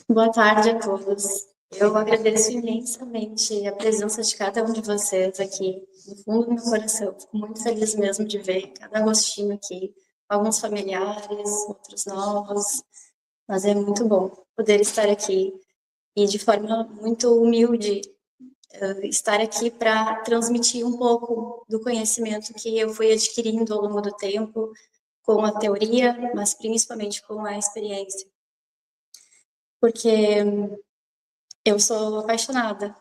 Boa tarde a todos. Eu agradeço imensamente a presença de cada um de vocês aqui, no fundo do meu coração. Fico muito feliz mesmo de ver cada rostinho aqui, alguns familiares, outros novos, mas é muito bom poder estar aqui e de forma muito humilde estar aqui para transmitir um pouco do conhecimento que eu fui adquirindo ao longo do tempo, com a teoria, mas principalmente com a experiência. Porque eu sou apaixonada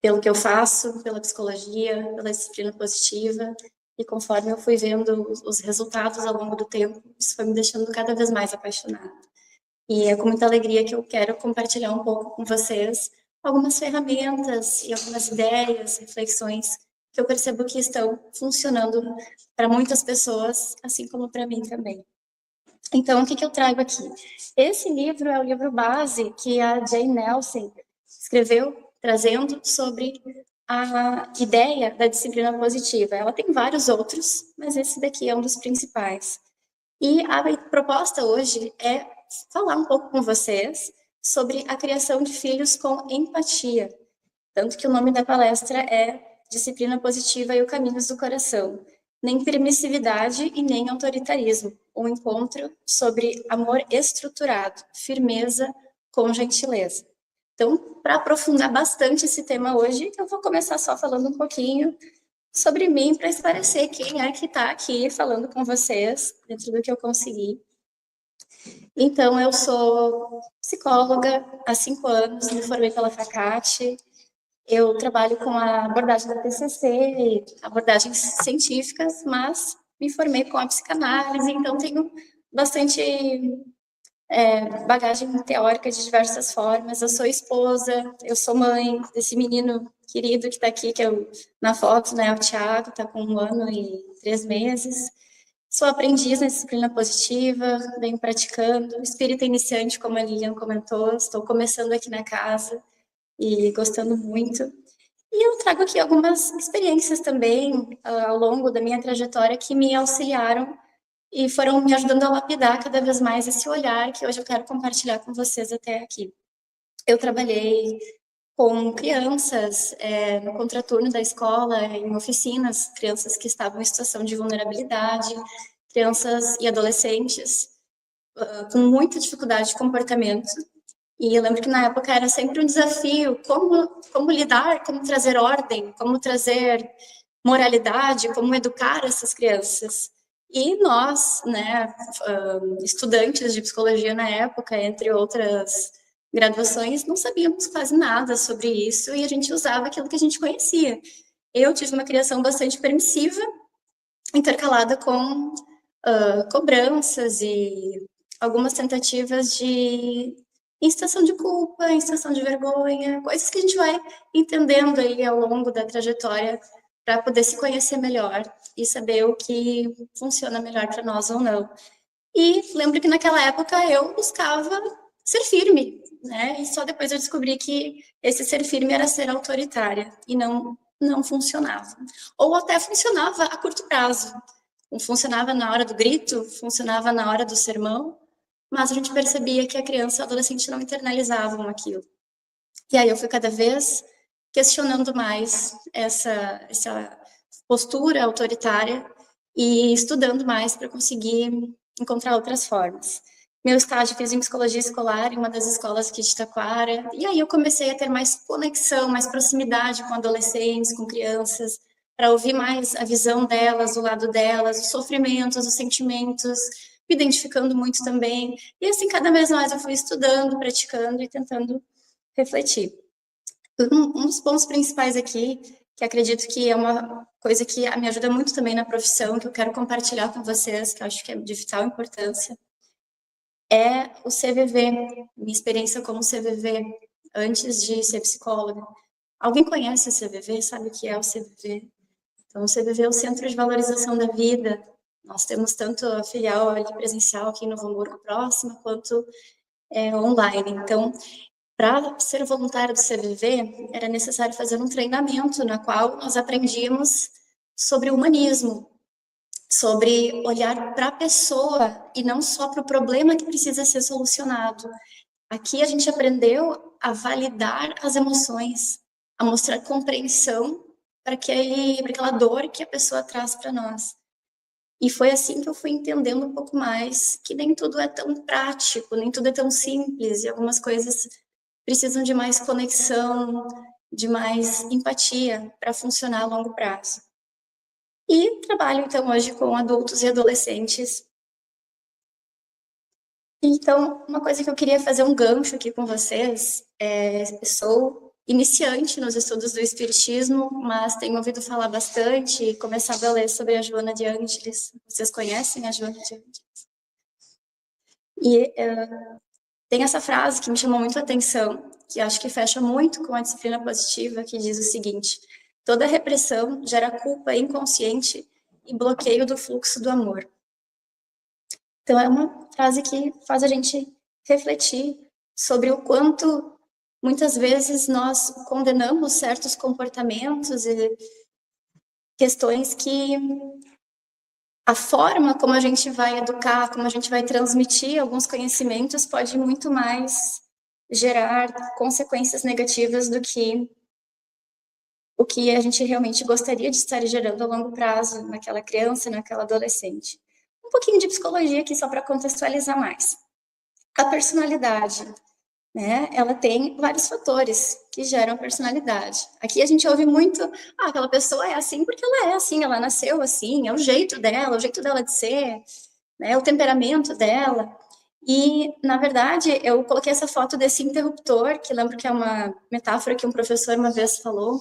pelo que eu faço, pela psicologia, pela disciplina positiva, e conforme eu fui vendo os resultados ao longo do tempo, isso foi me deixando cada vez mais apaixonada. E é com muita alegria que eu quero compartilhar um pouco com vocês algumas ferramentas e algumas ideias, reflexões que eu percebo que estão funcionando para muitas pessoas, assim como para mim também. Então, o que eu trago aqui? Esse livro é o livro base que a Jane Nelson escreveu, trazendo sobre a ideia da disciplina positiva. Ela tem vários outros, mas esse daqui é um dos principais. E a proposta hoje é falar um pouco com vocês sobre a criação de filhos com empatia. Tanto que o nome da palestra é Disciplina Positiva e o Caminhos do Coração. Nem permissividade e nem autoritarismo. Um encontro sobre amor estruturado, firmeza com gentileza. Então, para aprofundar bastante esse tema hoje, eu vou começar só falando um pouquinho sobre mim, para esclarecer quem é que está aqui falando com vocês, dentro do que eu consegui. Então, eu sou psicóloga há 5 anos, me formei pela FACAT, eu trabalho com a abordagem da TCC, abordagens científicas, mas me formei com a psicanálise, então tenho bastante bagagem teórica de diversas formas. Eu sou esposa, eu sou mãe desse menino querido que está aqui, que é na foto, né, o Thiago, está com 1 ano e 3 meses. Sou aprendiz na disciplina positiva, venho praticando, espírita iniciante, como a Lilian comentou, estou começando aqui na casa e gostando muito. E eu trago aqui algumas experiências também ao longo da minha trajetória que me auxiliaram e foram me ajudando a lapidar cada vez mais esse olhar que hoje eu quero compartilhar com vocês até aqui. Eu trabalhei com crianças no contraturno da escola, em oficinas, crianças que estavam em situação de vulnerabilidade, crianças e adolescentes com muita dificuldade de comportamento. E eu lembro que na época era sempre um desafio como lidar, como trazer ordem, como trazer moralidade, como educar essas crianças. E nós, né, estudantes de psicologia na época, entre outras graduações, não sabíamos quase nada sobre isso e a gente usava aquilo que a gente conhecia. Eu tive uma criação bastante permissiva, intercalada com cobranças e algumas tentativas de instação de culpa, instação de vergonha, coisas que a gente vai entendendo aí ao longo da trajetória para poder se conhecer melhor e saber o que funciona melhor para nós ou não. E lembro que naquela época eu buscava ser firme, né? E só depois eu descobri que esse ser firme era ser autoritária e não funcionava. Ou até funcionava a curto prazo. Funcionava na hora do grito, funcionava na hora do sermão, mas a gente percebia que a criança e o adolescente não internalizavam aquilo. E aí eu fui cada vez questionando mais essa postura autoritária e estudando mais para conseguir encontrar outras formas. Meu estágio fiz em psicologia escolar em uma das escolas aqui de Taquara, e aí eu comecei a ter mais conexão, mais proximidade com adolescentes, com crianças, para ouvir mais a visão delas, o lado delas, os sofrimentos, os sentimentos, me identificando muito também. E assim, cada vez mais eu fui estudando, praticando e tentando refletir. Um dos pontos principais aqui, que acredito que é uma coisa que me ajuda muito também na profissão, que eu quero compartilhar com vocês, que eu acho que é de vital importância, é o CVV, minha experiência como CVV antes de ser psicóloga. Alguém conhece o CVV? Sabe o que é o CVV? Então, o CVV é o Centro de Valorização da Vida. Nós temos tanto a filial ali presencial aqui em Novo Hamburgo próxima, quanto online. Então, para ser voluntário do CVV, era necessário fazer um treinamento na qual nós aprendíamos sobre o humanismo, sobre olhar para a pessoa e não só para o problema que precisa ser solucionado. Aqui a gente aprendeu a validar as emoções, a mostrar compreensão para aquela dor que a pessoa traz para nós. E foi assim que eu fui entendendo um pouco mais que nem tudo é tão prático, nem tudo é tão simples, e algumas coisas precisam de mais conexão, de mais empatia para funcionar a longo prazo. E trabalho, então, hoje com adultos e adolescentes. Então, uma coisa que eu queria fazer um gancho aqui com vocês, eu sou iniciante nos estudos do Espiritismo, mas tenho ouvido falar bastante e começado a ler sobre a Joana de Ângeles. Vocês conhecem a Joana de Ângeles? E tem essa frase que me chamou muito a atenção, que acho que fecha muito com a disciplina positiva, que diz o seguinte: toda repressão gera culpa inconsciente e bloqueio do fluxo do amor. Então, é uma frase que faz a gente refletir sobre o quanto, muitas vezes, nós condenamos certos comportamentos e questões que a forma como a gente vai educar, como a gente vai transmitir alguns conhecimentos pode muito mais gerar consequências negativas do que o que a gente realmente gostaria de estar gerando a longo prazo naquela criança, naquela adolescente. Um pouquinho de psicologia aqui só para contextualizar mais. A personalidade, né? Ela tem vários fatores que geram personalidade. Aqui a gente ouve muito, aquela pessoa é assim porque ela é assim, ela nasceu assim, é o jeito dela de ser, né? O temperamento dela. E, na verdade, eu coloquei essa foto desse interruptor, que lembro que é uma metáfora que um professor uma vez falou.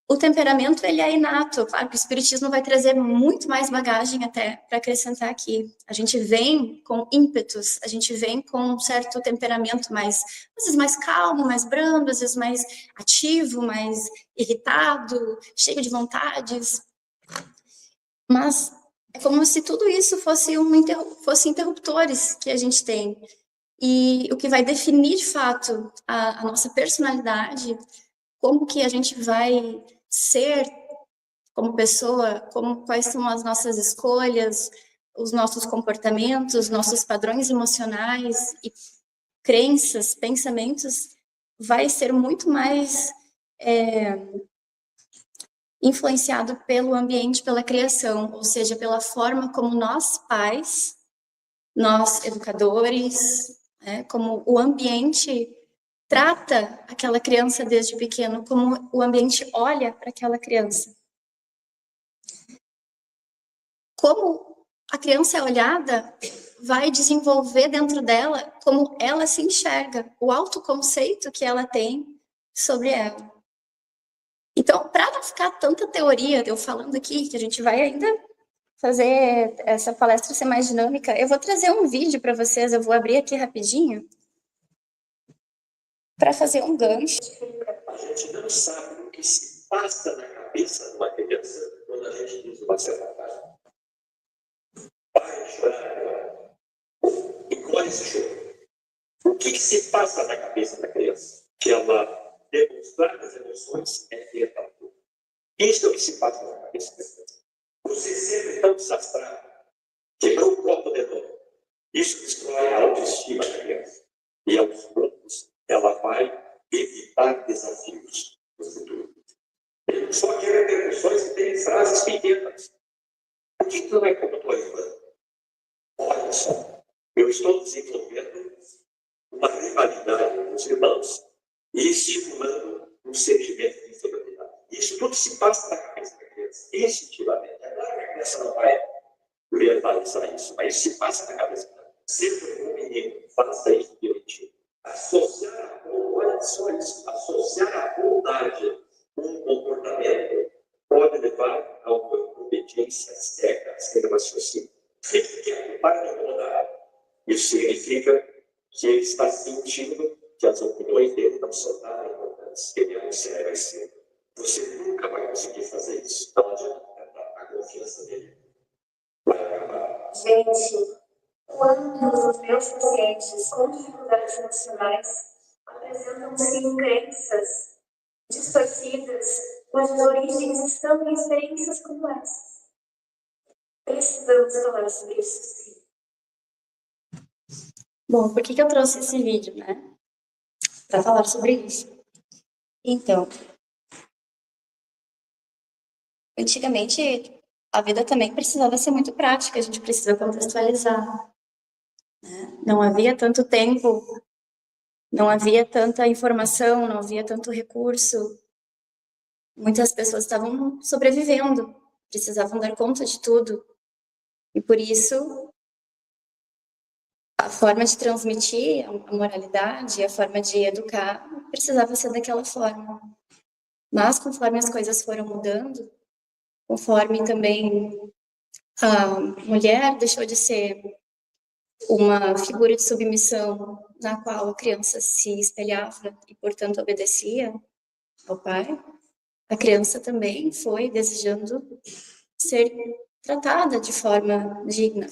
O temperamento, ele é inato. Claro que o espiritismo vai trazer muito mais bagagem até para acrescentar aqui. A gente vem com ímpetos, a gente vem com um certo temperamento mais, às vezes mais calmo, mais brando, às vezes mais ativo, mais irritado, cheio de vontades. Mas é como se tudo isso fosse fosse interruptores que a gente tem. E o que vai definir, de fato, a nossa personalidade, como que a gente vai ser como pessoa, quais são as nossas escolhas, os nossos comportamentos, nossos padrões emocionais e crenças, pensamentos, vai ser muito mais influenciado pelo ambiente, pela criação, ou seja, pela forma como nós pais, nós educadores, como o ambiente trata aquela criança desde pequeno, como o ambiente olha para aquela criança. Como a criança é olhada, vai desenvolver dentro dela como ela se enxerga, o autoconceito que ela tem sobre ela. Então, para não ficar tanta teoria eu falando aqui, que a gente vai ainda fazer essa palestra ser mais dinâmica, eu vou trazer um vídeo para vocês, eu vou abrir aqui rapidinho para fazer um gancho. A gente não sabe o que se passa na cabeça de uma criança quando a gente diz uma certa vai chorar agora. Encolhe esse choro. O que se passa na cabeça da criança? Que ela demonstrar as emoções é tentador. Isso é o que se passa na cabeça da criança. Você sempre tão desastrado, quebrou o copo de novo. Isso destrói a autoestima da criança. E aos poucos ela vai evitar desafios no futuro. Só que repercussões têm frases pequenas. Por que não é como tua irmã? Olha só, eu estou desenvolvendo uma rivalidade com os irmãos e estimulando um sentimento de inferioridade. Isso tudo se passa na cabeça da criança, instintivamente. É claro que a criança não vai verbalizar isso, mas isso se passa na cabeça dela. Seja um menino, faça isso direitinho. Associar olha só isso, associar a bondade com um comportamento pode levar a uma obediência cega, sem raciocínio. Fique quieto, para de incomodar. Isso significa que ele está sentindo que as opiniões dele não são nada importantes. Ele é um cego assim. Você nunca vai conseguir fazer isso. Não adianta a confiança dele. Vai acabar. Gente, quando os meus pacientes com dificuldades emocionais apresentam-se crenças distorcidas, cujas origens estão em experiências como essas. Precisamos falar sobre isso, sim. Bom, por que eu trouxe esse vídeo, né? Para falar sobre isso. Então, antigamente, a vida também precisava ser muito prática, a gente precisa contextualizar, né? Não havia tanto tempo, não havia tanta informação, não havia tanto recurso. Muitas pessoas estavam sobrevivendo, precisavam dar conta de tudo. E por isso, a forma de transmitir a moralidade, a forma de educar, precisava ser daquela forma. Mas conforme as coisas foram mudando, conforme também a mulher deixou de ser uma figura de submissão na qual a criança se espelhava e, portanto, obedecia ao pai, a criança também foi desejando ser tratada de forma digna.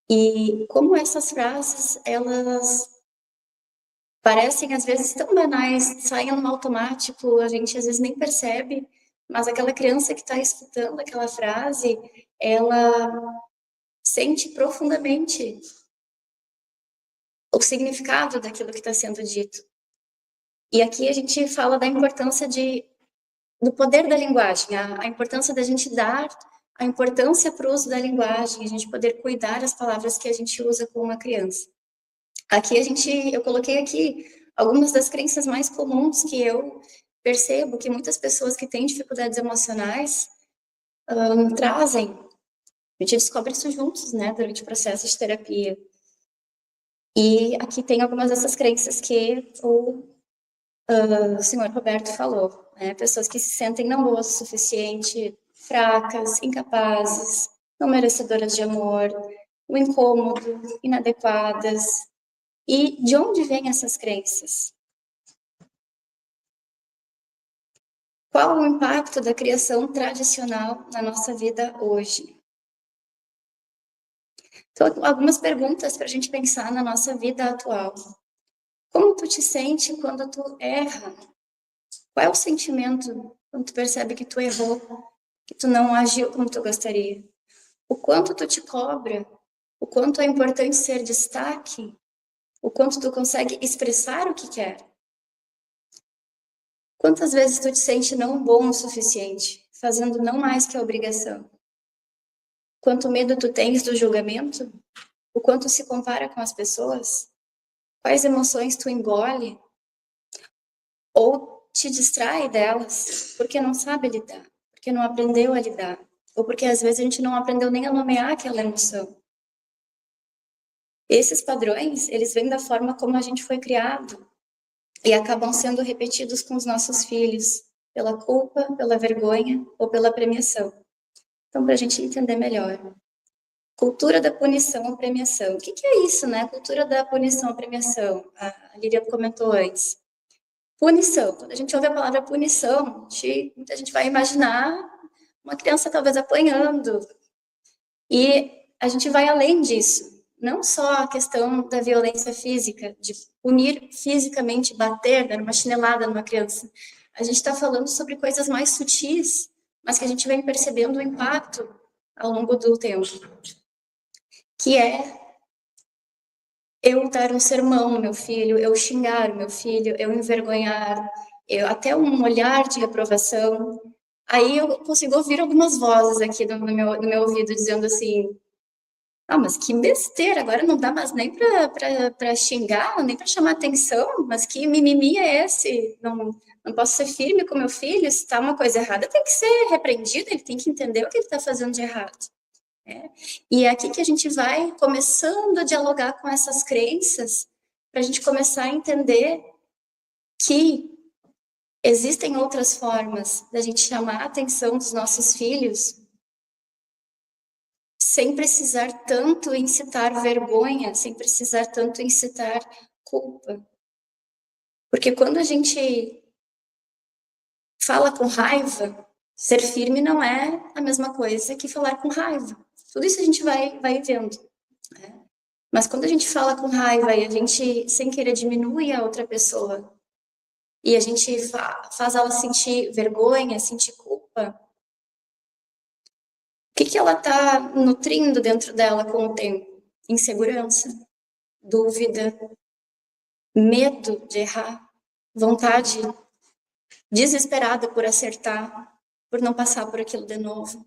E como essas frases, elas parecem às vezes tão banais, saem no automático, a gente às vezes nem percebe, mas aquela criança que está escutando aquela frase, ela sente profundamente o significado daquilo que está sendo dito. E aqui a gente fala da importância do poder da linguagem, a importância da gente dar a importância para o uso da linguagem, a gente poder cuidar das palavras que a gente usa com uma criança. Aqui eu coloquei aqui algumas das crenças mais comuns que eu percebo que muitas pessoas que têm dificuldades emocionais trazem. A gente descobre isso juntos, né, durante o processo de terapia. E aqui tem algumas dessas crenças que o senhor Roberto falou, né? Pessoas que se sentem não boas o suficiente, fracas, incapazes, não merecedoras de amor, o incômodo, inadequadas. E de onde vêm essas crenças? Qual o impacto da criação tradicional na nossa vida hoje? Então, algumas perguntas para a gente pensar na nossa vida atual. Como tu te sente quando tu erra? Qual é o sentimento quando tu percebe que tu errou, que tu não agiu como tu gostaria? O quanto tu te cobra? O quanto é importante ser destaque? O quanto tu consegue expressar o que quer? Quantas vezes tu te sente não bom o suficiente, fazendo não mais que a obrigação? Quanto medo tu tens do julgamento? O quanto se compara com as pessoas? Quais emoções tu engole? Ou te distrai delas porque não sabe lidar, porque não aprendeu a lidar, ou porque às vezes a gente não aprendeu nem a nomear aquela emoção. Esses padrões, eles vêm da forma como a gente foi criado e acabam sendo repetidos com os nossos filhos, pela culpa, pela vergonha ou pela premiação. Então, para a gente entender melhor. Cultura da punição ou premiação. O que é isso, né? Cultura da punição ou premiação. A Lilian comentou antes. Punição. Quando a gente ouve a palavra punição, muita gente vai imaginar uma criança talvez apanhando. E a gente vai além disso. Não só a questão da violência física, de punir fisicamente, bater, dar uma chinelada numa criança. A gente está falando sobre coisas mais sutis, mas que a gente vem percebendo o impacto ao longo do tempo. Que é eu dar um sermão no meu filho, eu xingar o meu filho, eu envergonhar, até um olhar de reprovação. Aí eu consigo ouvir algumas vozes aqui no meu ouvido dizendo assim: ah, mas que besteira, agora não dá mais nem para xingar, nem para chamar atenção, mas que mimimi é esse? Não posso ser firme com meu filho, se está uma coisa errada, tem que ser repreendido, ele tem que entender o que ele está fazendo de errado. E é aqui que a gente vai começando a dialogar com essas crenças, para a gente começar a entender que existem outras formas da gente chamar a atenção dos nossos filhos sem precisar tanto incitar vergonha, sem precisar tanto incitar culpa. Porque quando a gente fala com raiva, ser firme não é a mesma coisa que falar com raiva. Tudo isso a gente vai vendo, né? Mas quando a gente fala com raiva e a gente, sem querer, diminui a outra pessoa e a gente faz ela sentir vergonha, sentir culpa, o que ela está nutrindo dentro dela com o tempo? Insegurança, dúvida, medo de errar, vontade desesperada por acertar, por não passar por aquilo de novo.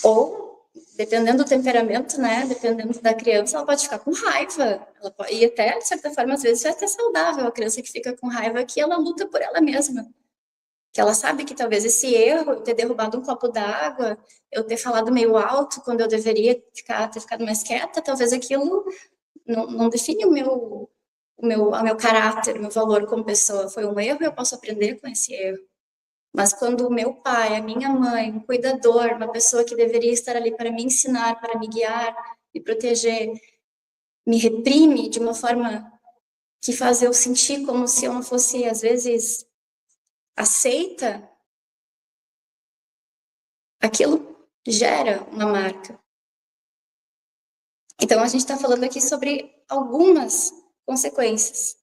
Ou, dependendo do temperamento, né, dependendo da criança, ela pode ficar com raiva. Ela pode, e até, de certa forma, às vezes é até saudável a criança que fica com raiva, que ela luta por ela mesma. Que ela sabe que talvez esse erro, eu ter derrubado um copo d'água, eu ter falado meio alto quando eu deveria ter ficado mais quieta, talvez aquilo não define o meu caráter, o meu valor como pessoa. Foi um erro e eu posso aprender com esse erro. Mas quando o meu pai, a minha mãe, um cuidador, uma pessoa que deveria estar ali para me ensinar, para me guiar, me proteger, me reprime de uma forma que faz eu sentir como se eu não fosse, às vezes, aceita, aquilo gera uma marca. Então, a gente está falando aqui sobre algumas consequências.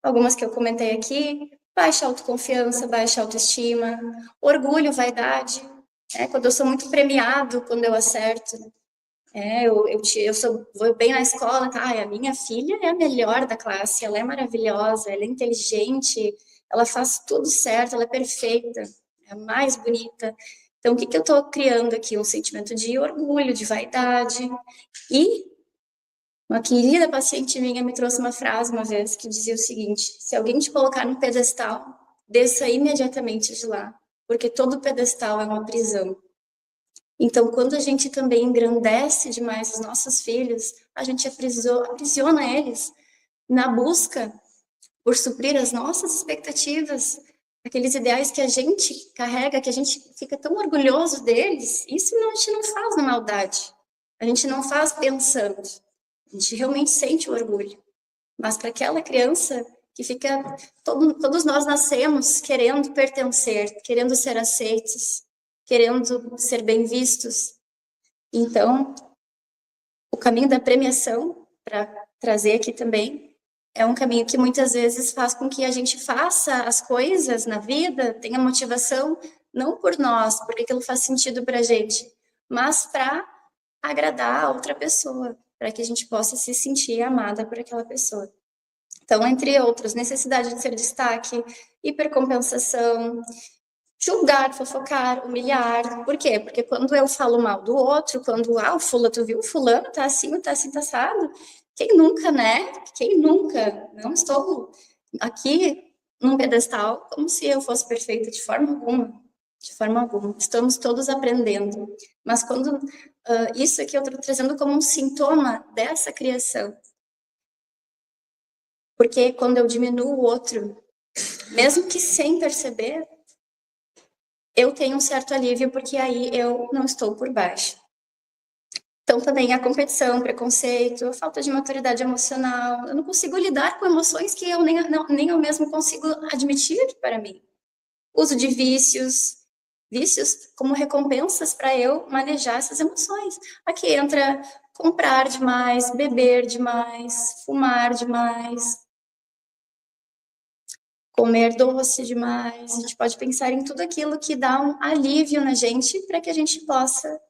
Algumas que eu comentei aqui: baixa autoconfiança, baixa autoestima, orgulho, vaidade. Quando eu sou muito premiado, quando eu acerto. Vou bem na escola, tá? A minha filha é a melhor da classe, ela é maravilhosa, ela é inteligente, ela faz tudo certo, ela é perfeita, é a mais bonita. Então, o que eu estou criando aqui? Um sentimento de orgulho, de vaidade. E uma querida paciente minha me trouxe uma frase uma vez que dizia o seguinte: se alguém te colocar num pedestal, desça imediatamente de lá, porque todo pedestal é uma prisão. Então, quando a gente também engrandece demais os nossos filhos, a gente aprisiona eles na busca por suprir as nossas expectativas, aqueles ideais que a gente carrega, que a gente fica tão orgulhoso deles. Isso a gente não faz na maldade, a gente não faz pensando, a gente realmente sente o orgulho. Mas para aquela criança que fica... Todos nós nascemos querendo pertencer, querendo ser aceitos, querendo ser bem vistos. Então, o caminho da premiação, para trazer aqui também, é um caminho que muitas vezes faz com que a gente faça as coisas na vida, tenha motivação, não por nós, porque aquilo faz sentido para a gente, mas para agradar a outra pessoa, para que a gente possa se sentir amada por aquela pessoa. Então, entre outros, necessidade de ser destaque, hipercompensação, julgar, fofocar, humilhar. Por quê? Porque quando eu falo mal do outro, quando, tu viu o fulano, tá assim, tá assado. Quem nunca, né? Quem nunca? Não estou aqui num pedestal como se eu fosse perfeita de forma alguma. De forma alguma. Estamos todos aprendendo. Mas quando isso aqui eu estou trazendo como um sintoma dessa criação. Porque quando eu diminuo o outro, mesmo que sem perceber, eu tenho um certo alívio, porque aí eu não estou por baixo. Então, também a competição, preconceito, a falta de maturidade emocional, eu não consigo lidar com emoções que eu nem eu mesmo consigo admitir para mim. Uso de vícios como recompensas para eu manejar essas emoções. Aqui entra comprar demais, beber demais, fumar demais, comer doce demais. A gente pode pensar em tudo aquilo que dá um alívio na gente para que a gente possa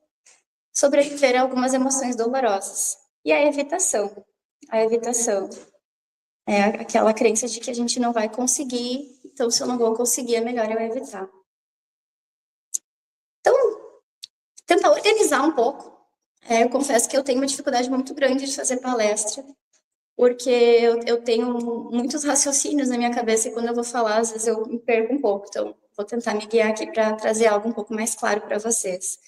sobreviver a algumas emoções dolorosas. E a evitação. A evitação é aquela crença de que a gente não vai conseguir, então se eu não vou conseguir, é melhor eu evitar. Então, tentar organizar um pouco. Eu confesso que eu tenho uma dificuldade muito grande de fazer palestra, porque eu tenho muitos raciocínios na minha cabeça e quando eu vou falar, às vezes eu me perco um pouco. Então, vou tentar me guiar aqui para trazer algo um pouco mais claro para vocês.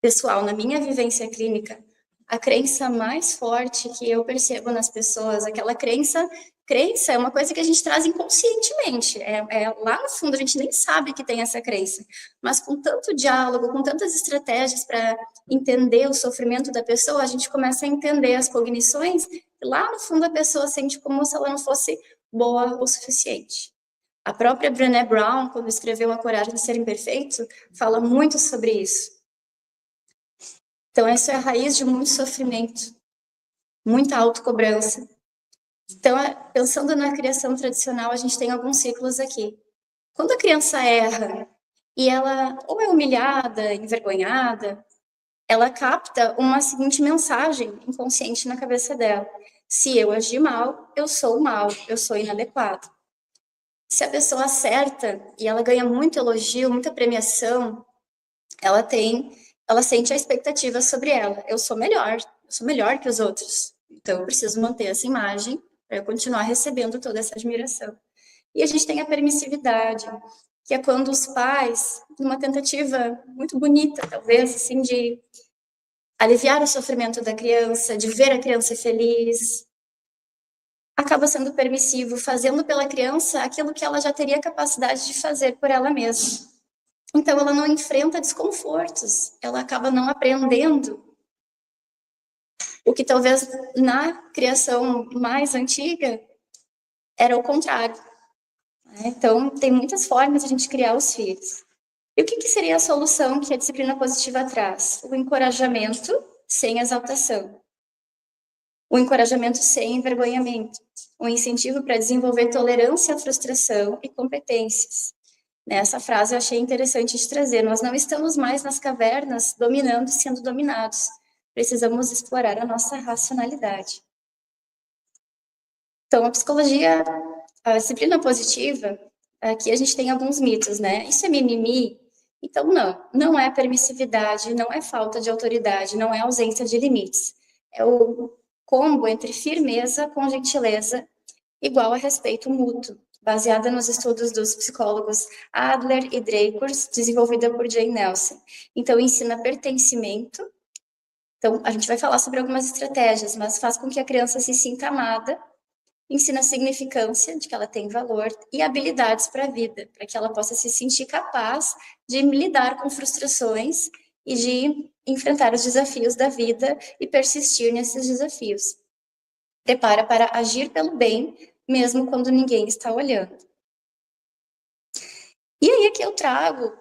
Pessoal, na minha vivência clínica, a crença mais forte que eu percebo nas pessoas, aquela crença é uma coisa que a gente traz inconscientemente. Lá no fundo, a gente nem sabe que tem essa crença. Mas com tanto diálogo, com tantas estratégias para entender o sofrimento da pessoa, a gente começa a entender as cognições, e lá no fundo a pessoa sente como se ela não fosse boa o suficiente. A própria Brené Brown, quando escreveu A Coragem de Ser Imperfeito, fala muito sobre isso. Então, essa é a raiz de muito sofrimento, muita autocobrança. Então, pensando na criação tradicional, a gente tem alguns ciclos aqui. Quando a criança erra e ela ou é humilhada, envergonhada, ela capta uma seguinte mensagem inconsciente na cabeça dela: se eu agir mal, eu sou inadequado. Se a pessoa acerta e ela ganha muito elogio, muita premiação, ela sente a expectativa sobre ela: eu sou melhor que os outros. Então eu preciso manter essa imagem para eu continuar recebendo toda essa admiração. E a gente tem a permissividade, que é quando os pais, numa tentativa muito bonita, talvez, assim, de aliviar o sofrimento da criança, de ver a criança feliz, acaba sendo permissivo, fazendo pela criança aquilo que ela já teria capacidade de fazer por ela mesma. Então, ela não enfrenta desconfortos, ela acaba não aprendendo o que talvez na criação mais antiga era o contrário. Então, tem muitas formas de a gente criar os filhos. E o que seria a solução que a disciplina positiva traz? O encorajamento sem exaltação. O encorajamento sem envergonhamento. O incentivo para desenvolver tolerância à frustração e competências. Essa frase eu achei interessante de trazer. Nós não estamos mais nas cavernas dominando e sendo dominados. Precisamos explorar a nossa racionalidade. Então, a disciplina positiva, aqui a gente tem alguns mitos, né? Isso é mimimi? Então, não é permissividade, não é falta de autoridade, não é ausência de limites. É o combo entre firmeza com gentileza, igual a respeito mútuo, baseada nos estudos dos psicólogos Adler e Dreikurs, desenvolvida por Jane Nelson. Então, ensina pertencimento. Então, a gente vai falar sobre algumas estratégias, mas faz com que a criança se sinta amada, ensina significância, de que ela tem valor, e habilidades para a vida, para que ela possa se sentir capaz de lidar com frustrações e de enfrentar os desafios da vida e persistir nesses desafios. Prepara para agir pelo bem, mesmo quando ninguém está olhando. E aí aqui eu trago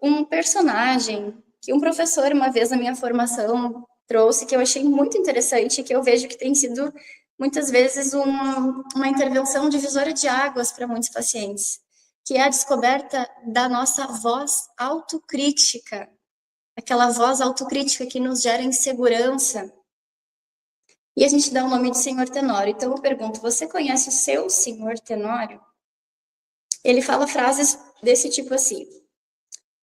um personagem que um professor, uma vez na minha formação, trouxe, que eu achei muito interessante, que eu vejo que tem sido muitas vezes uma intervenção divisora de águas para muitos pacientes, que é a descoberta da nossa voz autocrítica, aquela voz autocrítica que nos gera insegurança. E a gente dá o nome de Senhor Tenório. Então eu pergunto, você conhece o seu Senhor Tenório? Ele fala frases desse tipo assim: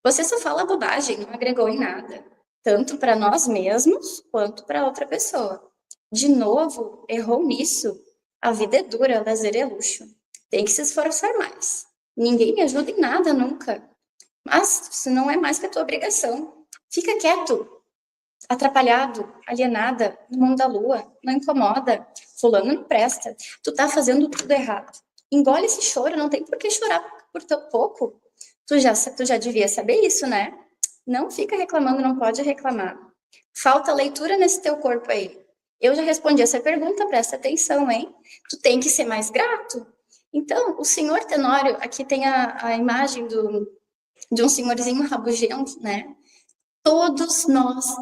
você só fala bobagem, não agregou em nada, tanto para nós mesmos quanto para outra pessoa. De novo, errou nisso. A vida é dura, lazer é luxo. Tem que se esforçar mais. Ninguém me ajuda em nada nunca. Mas isso não é mais que a tua obrigação. Fica quieto, atrapalhado, alienada, no mundo da lua, não incomoda. Fulano não presta. Tu tá fazendo tudo errado. Engole esse choro, não tem por que chorar por tão pouco. Tu já devia saber isso, né? Não fica reclamando, não pode reclamar. Falta leitura nesse teu corpo aí. Eu já respondi essa pergunta, presta atenção, hein? Tu tem que ser mais grato. Então, o senhor Tenório, aqui tem a imagem de um senhorzinho rabugento, né? Todos nós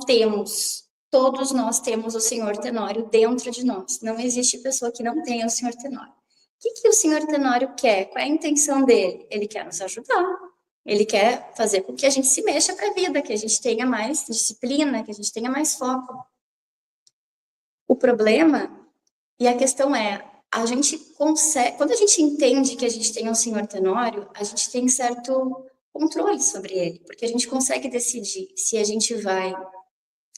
temos o senhor Tenório dentro de nós. Não existe pessoa que não tenha o senhor Tenório. O que o senhor Tenório quer? Qual é a intenção dele? Ele quer nos ajudar. Ele quer fazer com que a gente se mexa para a vida, que a gente tenha mais disciplina, que a gente tenha mais foco. O problema e a questão é, a gente consegue, quando a gente entende que a gente tem um senhor Tenório, a gente tem certo controle sobre ele, porque a gente consegue decidir se a gente vai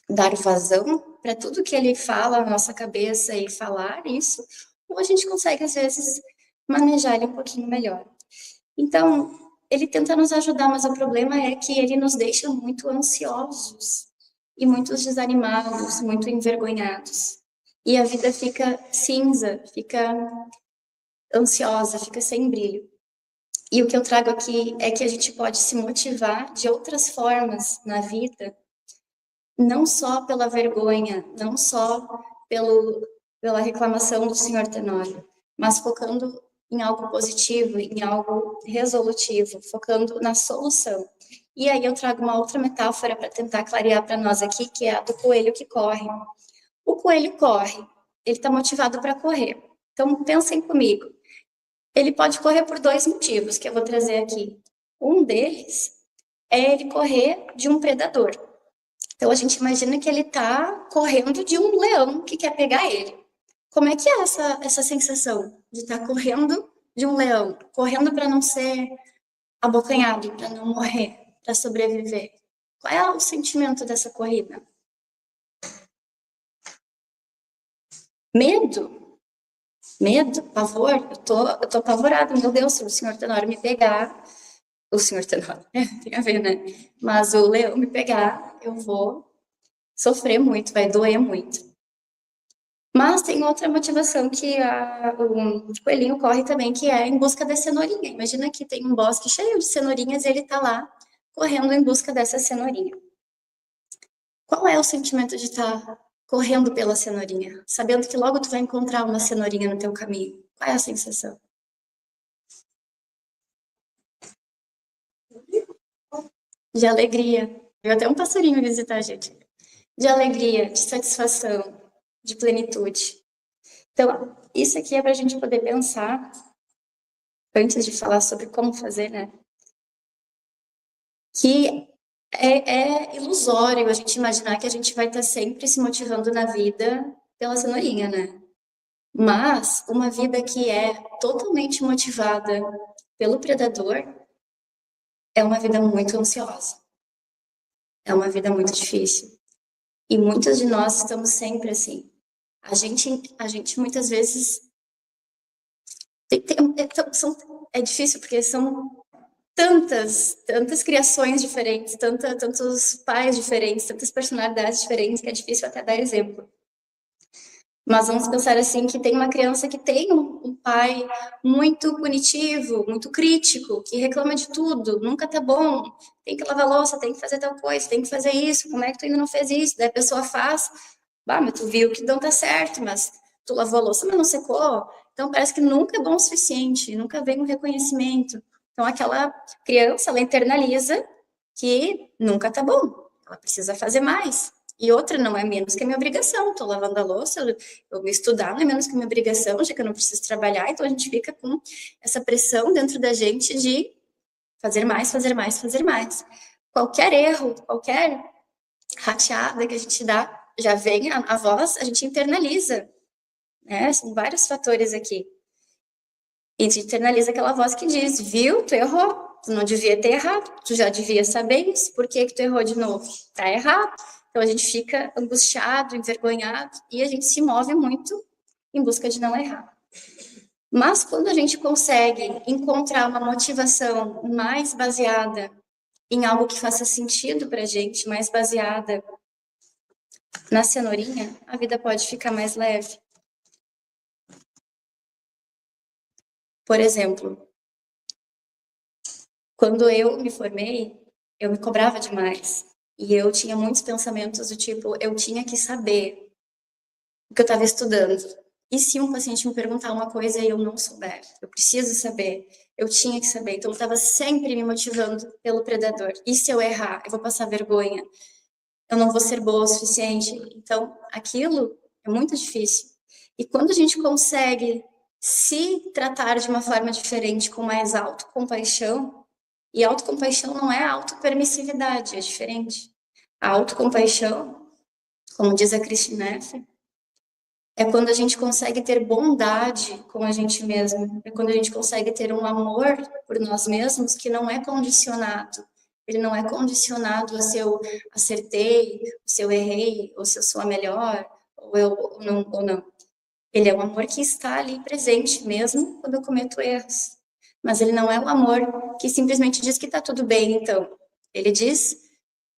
dar vazão para tudo que ele fala na nossa cabeça e falar isso, ou a gente consegue, às vezes, manejar ele um pouquinho melhor. Então, ele tenta nos ajudar, mas o problema é que ele nos deixa muito ansiosos e muito desanimados, muito envergonhados. E a vida fica cinza, fica ansiosa, fica sem brilho. E o que eu trago aqui é que a gente pode se motivar de outras formas na vida, não só pela vergonha, não só pela reclamação do senhor Tenório, mas focando em algo positivo, em algo resolutivo, focando na solução. E aí eu trago uma outra metáfora para tentar clarear para nós aqui, que é a do coelho que corre. O coelho corre, ele está motivado para correr. Então, pensem comigo. Ele pode correr por 2 motivos, que eu vou trazer aqui. Um deles é ele correr de um predador. Então, a gente imagina que ele está correndo de um leão que quer pegar ele. Como é que é essa sensação de estar correndo de um leão, correndo para não ser abocanhado, para não morrer, para sobreviver? Qual é o sentimento dessa corrida? Medo? Medo? Pavor? Eu tô apavorada, meu Deus, se o senhor Tenório me pegar, o senhor Tenório, tem a ver, né? Mas o leão me pegar, eu vou sofrer muito, vai doer muito. Mas tem outra motivação que o coelhinho corre também, que é em busca da cenourinha. Imagina que tem um bosque cheio de cenourinhas e ele tá lá correndo em busca dessa cenourinha. Qual é o sentimento de estar correndo pela cenourinha, sabendo que logo tu vai encontrar uma cenourinha no teu caminho? Qual é a sensação? De alegria. Veio até um passarinho visitar a gente. De alegria, de satisfação, de plenitude. Então, isso aqui é para a gente poder pensar, antes de falar sobre como fazer, né? Que é ilusório a gente imaginar que a gente vai estar sempre se motivando na vida pela cenourinha, né? Mas uma vida que é totalmente motivada pelo predador é uma vida muito ansiosa. É uma vida muito difícil. E muitos de nós estamos sempre assim. A gente muitas vezes é difícil porque são tantas criações diferentes, tantos pais diferentes, tantas personalidades diferentes que é difícil até dar exemplo. Mas vamos pensar assim que tem uma criança que tem um pai muito punitivo, muito crítico, que reclama de tudo, nunca tá bom, tem que lavar louça, tem que fazer tal coisa, tem que fazer isso, como é que tu ainda não fez isso? Daí a pessoa faz, bah, mas tu viu que não tá certo, mas tu lavou a louça, mas não secou. Então parece que nunca é bom o suficiente, nunca vem um reconhecimento. Então aquela criança, ela internaliza que nunca tá bom, ela precisa fazer mais. E outra, não é menos que a minha obrigação. Estou lavando a louça, eu vou estudar, não é menos que a minha obrigação, já que eu não preciso trabalhar. Então a gente fica com essa pressão dentro da gente de fazer mais, fazer mais, fazer mais. Qualquer erro, qualquer rateada que a gente dá, já vem a voz, a gente internaliza. Né? São vários fatores aqui. E a gente internaliza aquela voz que diz, viu, tu errou, tu não devia ter errado, tu já devia saber isso, por que tu errou de novo? Tá errado. Então a gente fica angustiado, envergonhado e a gente se move muito em busca de não errar. Mas quando a gente consegue encontrar uma motivação mais baseada em algo que faça sentido pra gente, mais baseada na cenourinha, a vida pode ficar mais leve. Por exemplo, quando eu me formei, eu me cobrava demais. E eu tinha muitos pensamentos do tipo, eu tinha que saber o que eu estava estudando. E se um paciente me perguntar uma coisa e eu não souber? Eu preciso saber, eu tinha que saber. Então, eu estava sempre me motivando pelo predador. E se eu errar? Eu vou passar vergonha. Eu não vou ser boa o suficiente. Então, aquilo é muito difícil. E quando a gente consegue se tratar de uma forma diferente, com mais autocompaixão, e autocompaixão não é autopermissividade, é diferente. A autocompaixão, como diz a Christine Neff, é quando a gente consegue ter bondade com a gente mesmo. É quando a gente consegue ter um amor por nós mesmos que não é condicionado. Ele não é condicionado a se eu acertei, se eu errei, ou se eu sou a melhor, ou eu ou não. Ele é um amor que está ali presente mesmo quando eu cometo erros. Mas ele não é um amor que simplesmente diz que está tudo bem, então. Ele diz,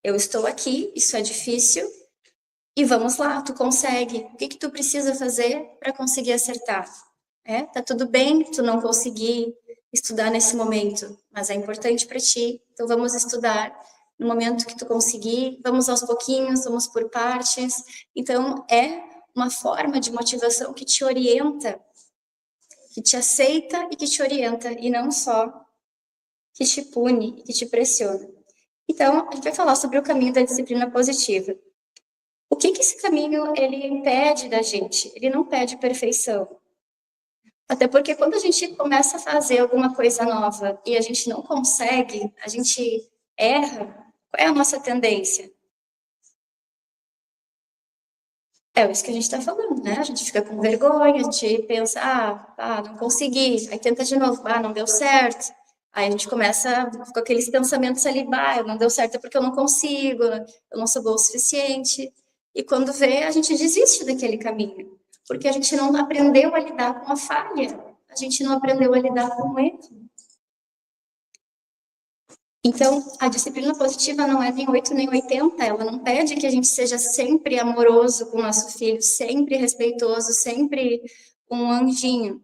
eu estou aqui, isso é difícil, e vamos lá, tu consegue. O que tu precisa fazer para conseguir acertar? Tá tudo bem tu não conseguir estudar nesse momento, mas é importante para ti. Então vamos estudar no momento que tu conseguir, vamos aos pouquinhos, vamos por partes. Então é uma forma de motivação que te orienta, que te aceita e que te orienta, e não só que te pune e que te pressiona. Então, a gente vai falar sobre o caminho da disciplina positiva. O que esse caminho ele impede da gente? Ele não pede perfeição. Até porque quando a gente começa a fazer alguma coisa nova e a gente não consegue, a gente erra, qual é a nossa tendência? É isso que a gente está falando, né? A gente fica com vergonha, a gente pensa, não consegui, aí tenta de novo, não deu certo. Aí a gente começa com aqueles pensamentos ali, não deu certo é porque eu não consigo, eu não sou boa o suficiente. E quando vê, a gente desiste daquele caminho, porque a gente não aprendeu a lidar com a falha, a gente não aprendeu a lidar com o erro. Então, a disciplina positiva não é nem 8 nem 80, ela não pede que a gente seja sempre amoroso com o nosso filho, sempre respeitoso, sempre um anjinho.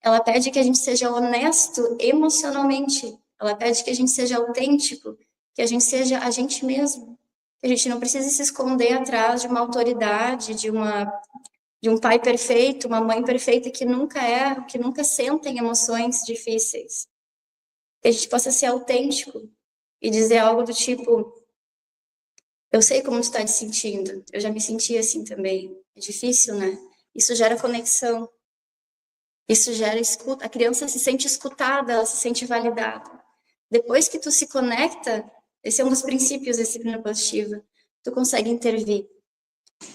Ela pede que a gente seja honesto emocionalmente, ela pede que a gente seja autêntico, que a gente seja a gente mesmo, que a gente não precise se esconder atrás de uma autoridade, de um pai perfeito, uma mãe perfeita que nunca erra, que nunca sentem emoções difíceis. Que a gente possa ser autêntico e dizer algo do tipo: eu sei como tu está te sentindo, eu já me senti assim também. É difícil, né? Isso gera conexão, isso gera escuta. A criança se sente escutada, ela se sente validada. Depois que tu se conecta, esse é um dos princípios da disciplina positiva, tu consegue intervir.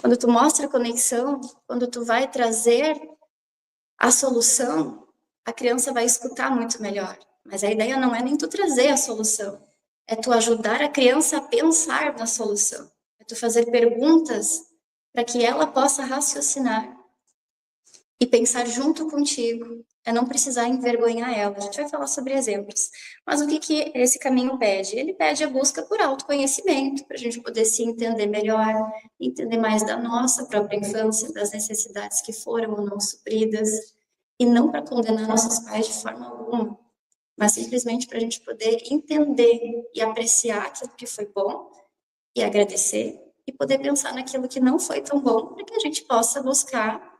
Quando tu mostra conexão, quando tu vai trazer a solução, a criança vai escutar muito melhor. Mas a ideia não é nem tu trazer a solução, é tu ajudar a criança a pensar na solução. É tu fazer perguntas para que ela possa raciocinar e pensar junto contigo. É não precisar envergonhar ela. A gente vai falar sobre exemplos. Mas o que esse caminho pede? Ele pede a busca por autoconhecimento, para a gente poder se entender melhor, entender mais da nossa própria infância, das necessidades que foram ou não supridas, e não para condenar nossos pais de forma alguma, mas simplesmente para a gente poder entender e apreciar aquilo que foi bom e agradecer, e poder pensar naquilo que não foi tão bom, para que a gente possa buscar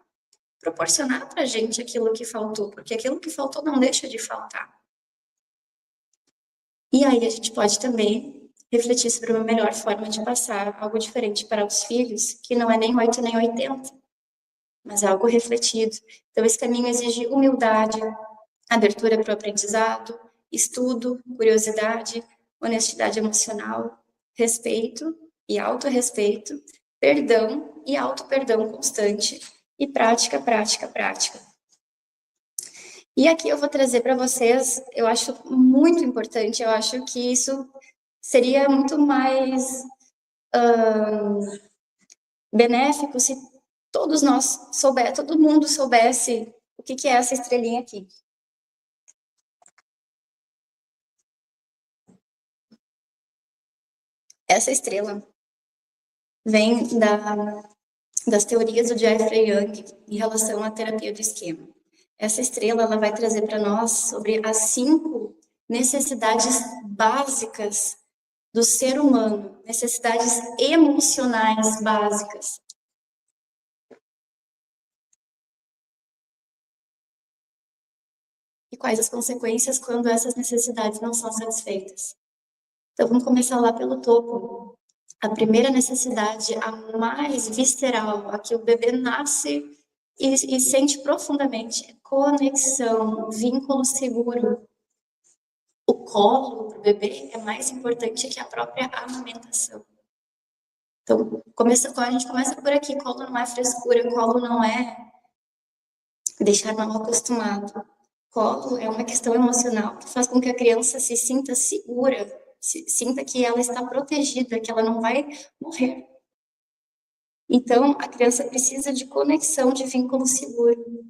proporcionar para a gente aquilo que faltou, porque aquilo que faltou não deixa de faltar. E aí a gente pode também refletir sobre uma melhor forma de passar algo diferente para os filhos, que não é nem 8 nem 80, mas é algo refletido. Então esse caminho exige humildade, abertura para o aprendizado, estudo, curiosidade, honestidade emocional, respeito e autorrespeito, perdão e auto-perdão constante, e prática, prática, prática. E aqui eu vou trazer para vocês, eu acho muito importante, eu acho que isso seria muito mais benéfico se todos nós todo mundo soubesse o que é essa estrelinha aqui. Essa estrela vem das teorias do Jeffrey Young em relação à terapia do esquema. Essa estrela ela vai trazer para nós sobre as 5 necessidades básicas do ser humano, necessidades emocionais básicas. E quais as consequências quando essas necessidades não são satisfeitas. Então vamos começar lá pelo topo. A primeira necessidade, a mais visceral, a que o bebê nasce e sente profundamente, é conexão, vínculo seguro. O colo para o bebê é mais importante que a própria amamentação. Então, a gente começa por aqui, colo não é frescura, colo não é deixar mal acostumado. Colo é uma questão emocional que faz com que a criança se sinta segura, sinta que ela está protegida, que ela não vai morrer. Então, a criança precisa de conexão, de vínculo seguro.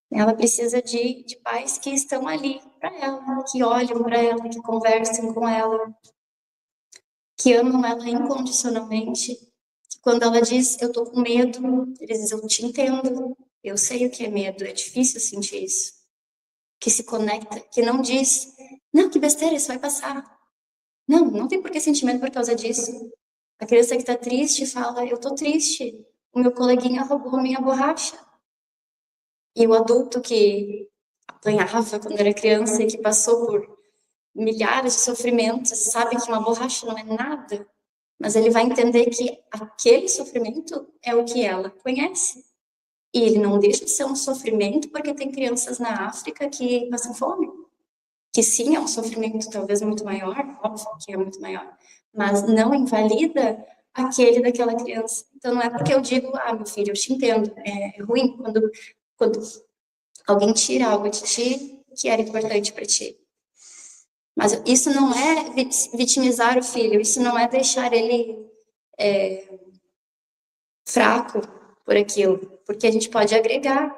Ela precisa de pais que estão ali para ela, que olham para ela, que conversam com ela, que amam ela incondicionalmente. Que quando ela diz, eu tô com medo, eles dizem, eu te entendo, eu sei o que é medo, é difícil sentir isso. Que se conecta, que não diz, não, que besteira, isso vai passar. Não, não tem por que sentir medo por causa disso. A criança que está triste fala, eu tô triste, o meu coleguinha roubou minha borracha. E o adulto que apanhava quando era criança e que passou por milhares de sofrimentos, sabe que uma borracha não é nada, mas ele vai entender que aquele sofrimento é o que ela conhece. E ele não deixa de ser um sofrimento porque tem crianças na África que passam fome. Que sim, é um sofrimento talvez muito maior, óbvio que é muito maior, mas não invalida aquele daquela criança. Então, não é porque eu digo, meu filho, eu te entendo, é ruim quando alguém tira algo de ti que era importante para ti. Mas isso não é vitimizar o filho, isso não é deixar ele fraco por aquilo, porque a gente pode agregar.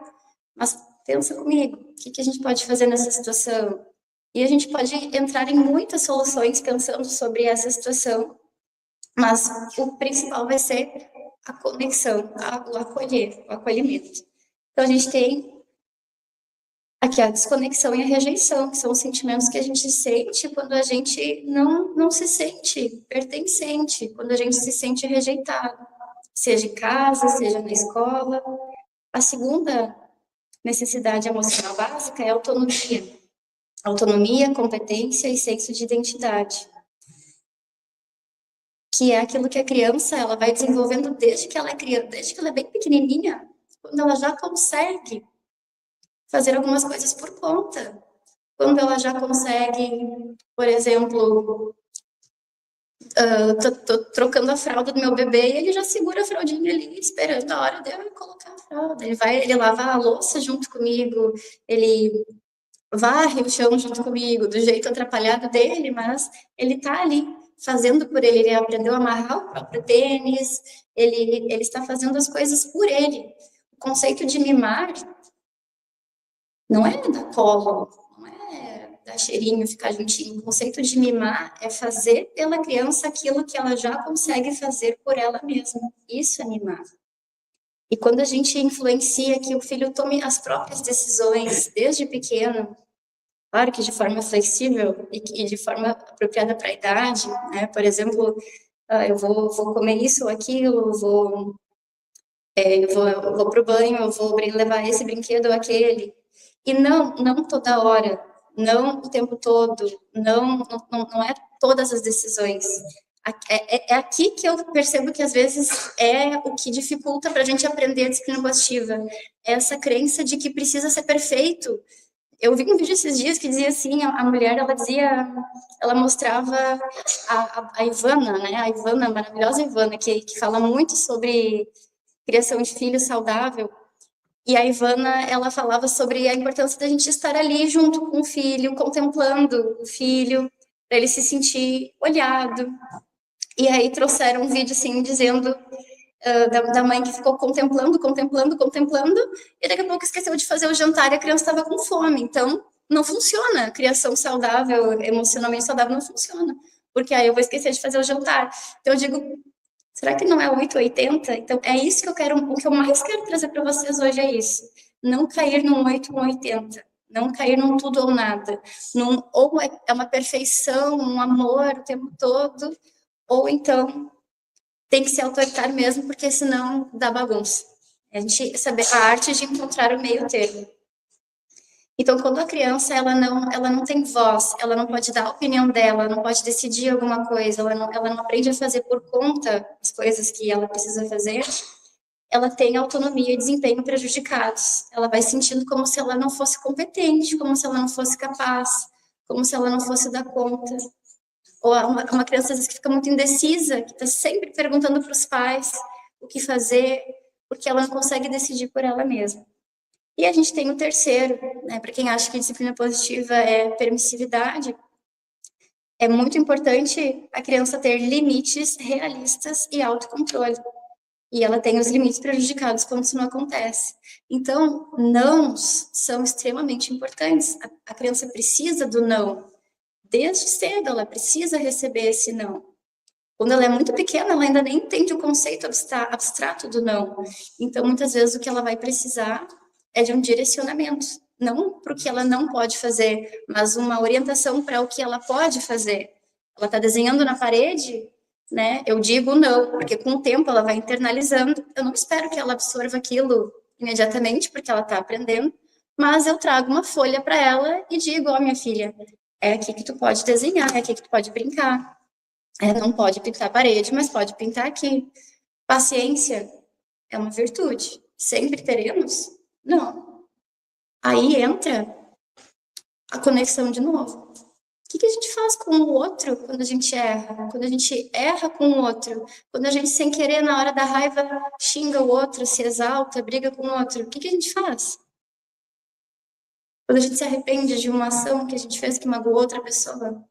Mas pensa comigo, o que a gente pode fazer nessa situação? E a gente pode entrar em muitas soluções pensando sobre essa situação, mas o principal vai ser a conexão, o acolhimento. Então, a gente tem aqui a desconexão e a rejeição, que são os sentimentos que a gente sente quando a gente não se sente pertencente, quando a gente se sente rejeitado, seja em casa, seja na escola. A segunda necessidade emocional básica é a autonomia. Autonomia, competência e senso de identidade. Que é aquilo que a criança ela vai desenvolvendo desde que ela é criança, desde que ela é bem pequenininha, quando ela já consegue fazer algumas coisas por conta. Quando ela já consegue, por exemplo, tô trocando a fralda do meu bebê e ele já segura a fraldinha ali, esperando a hora de eu colocar a fralda. Ele lava a louça junto comigo, ele varre o chão junto comigo, do jeito atrapalhado dele, mas ele tá ali fazendo por ele. Ele aprendeu a amarrar o próprio tênis, ele está fazendo as coisas por ele. O conceito de mimar não é dar colo, não é dar cheirinho, ficar juntinho. O conceito de mimar é fazer pela criança aquilo que ela já consegue fazer por ela mesma. Isso é mimar. E quando a gente influencia que o filho tome as próprias decisões desde pequeno, claro que de forma flexível e de forma apropriada para a idade, né? Por exemplo, eu vou comer isso ou aquilo, eu vou para o banho, eu vou levar esse brinquedo ou aquele. E não toda hora, não o tempo todo, não é todas as decisões. É aqui que eu percebo que às vezes é o que dificulta para a gente aprender a disciplina positiva. Essa crença de que precisa ser perfeito. Eu vi um vídeo esses dias que dizia assim, a mulher, ela mostrava a Ivana, né? A Ivana, a maravilhosa Ivana, que fala muito sobre criação de filho saudável. E a Ivana, ela falava sobre a importância da gente estar ali junto com o filho, contemplando o filho, para ele se sentir olhado. E aí trouxeram um vídeo assim, dizendo da mãe que ficou contemplando, e daqui a pouco esqueceu de fazer o jantar e a criança estava com fome. Então, não funciona. A criação saudável, emocionalmente saudável, não funciona. Porque aí eu vou esquecer de fazer o jantar. Então, eu digo, será que não é 880? Então, é isso que eu quero, o que eu mais quero trazer para vocês hoje é isso. Não cair num 8 ou 80. Não cair num tudo ou nada. Ou é uma perfeição, um amor o tempo todo, ou então tem que ser autoritário mesmo, porque senão dá bagunça. A gente saber a arte de encontrar o meio termo. Então, quando a criança ela não tem voz, ela não pode dar a opinião dela, ela não pode decidir alguma coisa, ela não aprende a fazer por conta as coisas que ela precisa fazer, ela tem autonomia e desempenho prejudicados. Ela vai sentindo como se ela não fosse competente, como se ela não fosse capaz, como se ela não fosse dar conta. Ou uma criança, às vezes, que fica muito indecisa, que está sempre perguntando para os pais o que fazer, porque ela não consegue decidir por ela mesma. E a gente tem o terceiro, né, para quem acha que disciplina positiva é permissividade, é muito importante a criança ter limites realistas e autocontrole. E ela tem os limites prejudicados quando isso não acontece. Então, nãos são extremamente importantes. A criança precisa do não. Desde cedo, ela precisa receber esse não. Quando ela é muito pequena, ela ainda nem entende o conceito abstrato do não. Então, muitas vezes, o que ela vai precisar é de um direcionamento. Não para o que ela não pode fazer, mas uma orientação para o que ela pode fazer. Ela está desenhando na parede, né? Eu digo não, porque com o tempo ela vai internalizando. Eu não espero que ela absorva aquilo imediatamente, porque ela está aprendendo, mas eu trago uma folha para ela e digo, ó, minha filha, é aqui que tu pode desenhar, é aqui que tu pode brincar. Não pode pintar a parede, mas pode pintar aqui. Paciência é uma virtude. Sempre teremos? Não. Aí entra a conexão de novo. que a gente faz com o outro quando a gente erra? Quando a gente erra com o outro? Quando a gente, sem querer, na hora da raiva, xinga o outro, se exalta, briga com o outro? O que a gente faz? Quando a gente se arrepende de uma ação que a gente fez que magoou outra pessoa,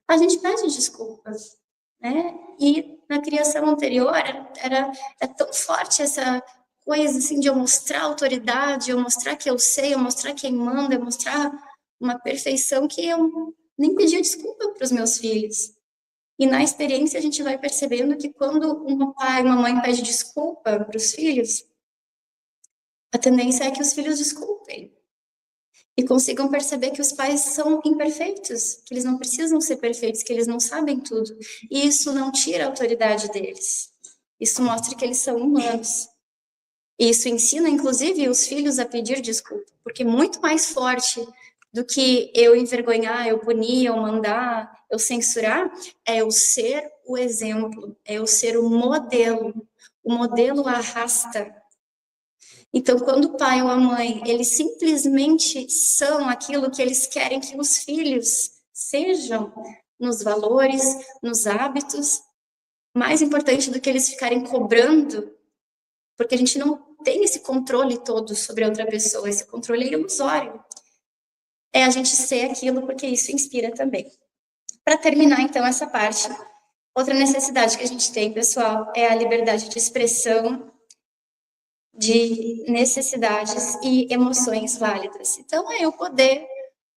a gente pede desculpas, né? E na criação anterior é tão forte essa coisa assim de eu mostrar autoridade, eu mostrar que eu sei, eu mostrar quem manda, eu mostrar uma perfeição que eu nem pedia desculpa para os meus filhos. E na experiência a gente vai percebendo que quando um pai, uma mãe pede desculpa para os filhos, a tendência é que os filhos desculpem e consigam perceber que os pais são imperfeitos, que eles não precisam ser perfeitos, que eles não sabem tudo. E isso não tira a autoridade deles. Isso mostra que eles são humanos. E isso ensina, inclusive, os filhos a pedir desculpa, porque muito mais forte do que eu envergonhar, eu punir, eu mandar, eu censurar, é eu ser o exemplo, é eu ser o modelo. O modelo arrasta. Então, quando o pai ou a mãe, eles simplesmente são aquilo que eles querem que os filhos sejam, nos valores, nos hábitos, mais importante do que eles ficarem cobrando, porque a gente não tem esse controle todo sobre outra pessoa, esse controle é ilusório. É a gente ser aquilo, porque isso inspira também. Para terminar, então, essa parte, outra necessidade que a gente tem, pessoal, é a liberdade de expressão de necessidades e emoções válidas. Então, é eu poder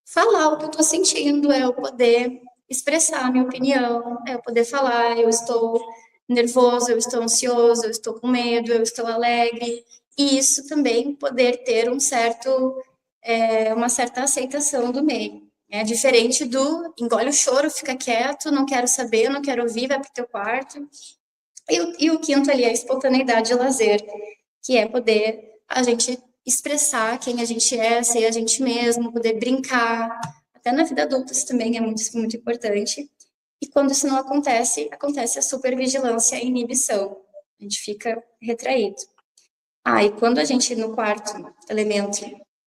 falar o que eu estou sentindo, é eu poder expressar a minha opinião, é eu poder falar, eu estou nervoso, eu estou ansioso, eu estou com medo, eu estou alegre, e isso também poder ter uma certa aceitação do meio. É diferente do engole o choro, fica quieto, não quero saber, não quero ouvir, vai para o teu quarto. E o quinto ali é a espontaneidade e lazer, que é poder a gente expressar quem a gente é, ser a gente mesmo, poder brincar. Até na vida adulta isso também é muito, muito importante. E quando isso não acontece, acontece a supervigilância e inibição. A gente fica retraído. E quando a gente, no quarto elemento,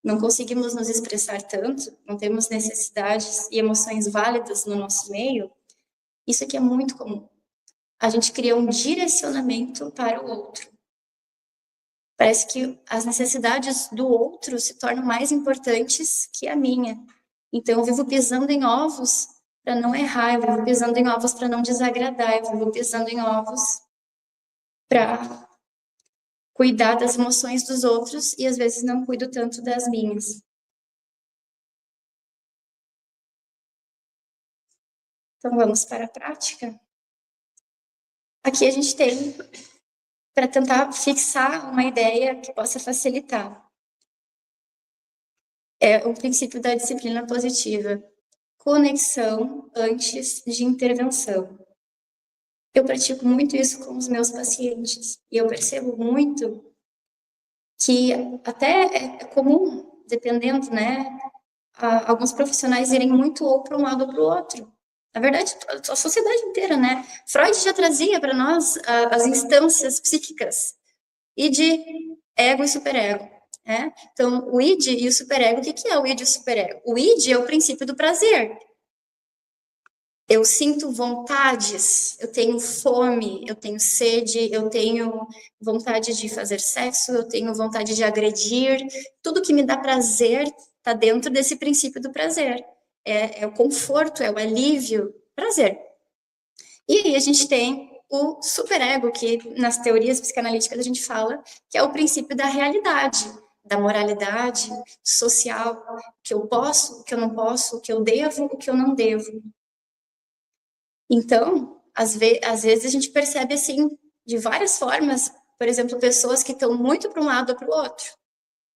não conseguimos nos expressar tanto, não temos necessidades e emoções válidas no nosso meio, isso aqui é muito comum. A gente cria um direcionamento para o outro. Parece que as necessidades do outro se tornam mais importantes que a minha. Então, eu vivo pisando em ovos para não errar, eu vivo pisando em ovos para não desagradar, eu vivo pisando em ovos para cuidar das emoções dos outros e às vezes não cuido tanto das minhas. Então, vamos para a prática. Aqui a gente tem para tentar fixar uma ideia que possa facilitar. É o princípio da disciplina positiva. Conexão antes de intervenção. Eu pratico muito isso com os meus pacientes e eu percebo muito que até é comum, dependendo, né, alguns profissionais irem muito ou para um lado ou para o outro. Na verdade, a sociedade inteira, né? Freud já trazia para nós as instâncias psíquicas, id, ego e superego. Né? Então, o id e o superego, o que é o id e o superego? O id é o princípio do prazer. Eu sinto vontades, eu tenho fome, eu tenho sede, eu tenho vontade de fazer sexo, eu tenho vontade de agredir. Tudo que me dá prazer está dentro desse princípio do prazer. É o conforto, é o alívio, prazer. E aí a gente tem o superego, que nas teorias psicanalíticas a gente fala que é o princípio da realidade, da moralidade social, o que eu posso, o que eu não posso, o que eu devo, o que eu não devo. Então, às vezes a gente percebe assim, de várias formas, por exemplo, pessoas que estão muito para um lado ou para o outro.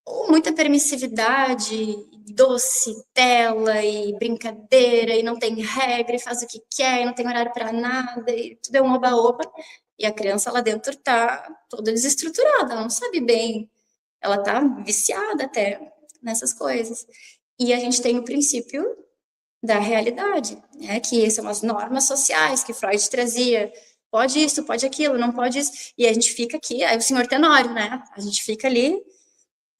Ou muita permissividade, doce, tela e brincadeira, e não tem regra, e faz o que quer, e não tem horário para nada, e tudo é um oba-oba. E a criança lá dentro tá toda desestruturada, ela não sabe bem, ela tá viciada até nessas coisas. E a gente tem o princípio da realidade, né? Que são as normas sociais que Freud trazia. Pode isso, pode aquilo, não pode isso. E a gente fica aqui, aí o senhor Tenório, né? A gente fica ali,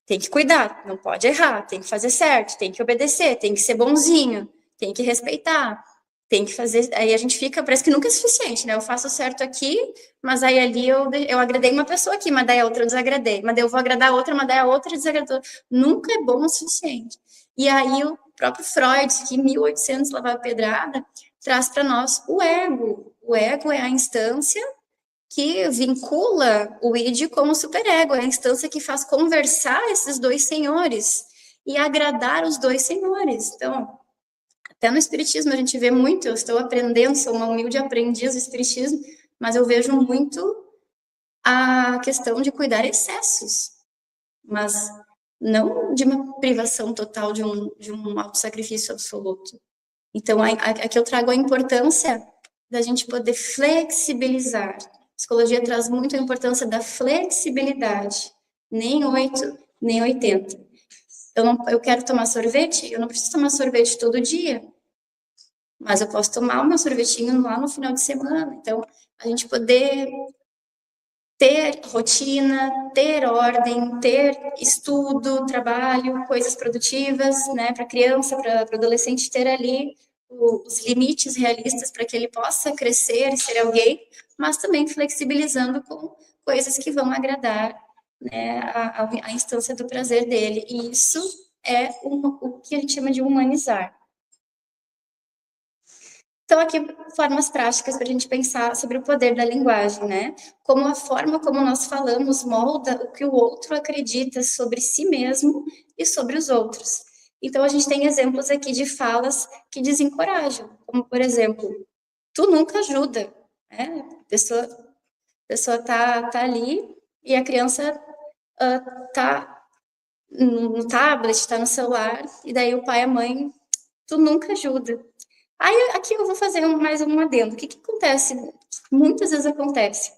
tem que cuidar, não pode errar, tem que fazer certo, tem que obedecer, tem que ser bonzinho, tem que respeitar, tem que fazer, aí a gente fica, parece que nunca é suficiente, né? Eu faço certo aqui, mas aí ali eu agradei uma pessoa aqui, mas daí a outra eu desagradei, mas daí eu vou agradar a outra, mas daí a outra desagradou. Nunca é bom o suficiente. E aí o próprio Freud, que em 1800 lavava pedrada, traz para nós o ego. O ego é a instância que vincula o id com o superego, é a instância que faz conversar esses dois senhores e agradar os dois senhores. Então, até no espiritismo a gente vê muito, eu estou aprendendo, sou uma humilde aprendiz do espiritismo, mas eu vejo muito a questão de cuidar excessos, mas não de uma privação total de um autossacrifício absoluto. Então, aqui eu trago a importância da gente poder flexibilizar. A psicologia traz muito a importância da flexibilidade. Nem 8, nem 80. Eu quero tomar sorvete, eu não preciso tomar sorvete todo dia, mas eu posso tomar o meu sorvetinho lá no final de semana. Então, a gente poder ter rotina, ter ordem, ter estudo, trabalho, coisas produtivas, né, para criança, para adolescente ter ali os limites realistas para que ele possa crescer e ser alguém, mas também flexibilizando com coisas que vão agradar, né, a instância do prazer dele. E isso é o que a gente chama de humanizar. Então, aqui, formas práticas para a gente pensar sobre o poder da linguagem, né? Como a forma como nós falamos molda o que o outro acredita sobre si mesmo e sobre os outros. Então, a gente tem exemplos aqui de falas que desencorajam, como, por exemplo, tu nunca ajuda, né? A pessoa tá ali e a criança tá no tablet, está no celular, e daí o pai e a mãe, tu nunca ajuda. Aí, aqui eu vou fazer mais um adendo. O que acontece? Muitas vezes acontece.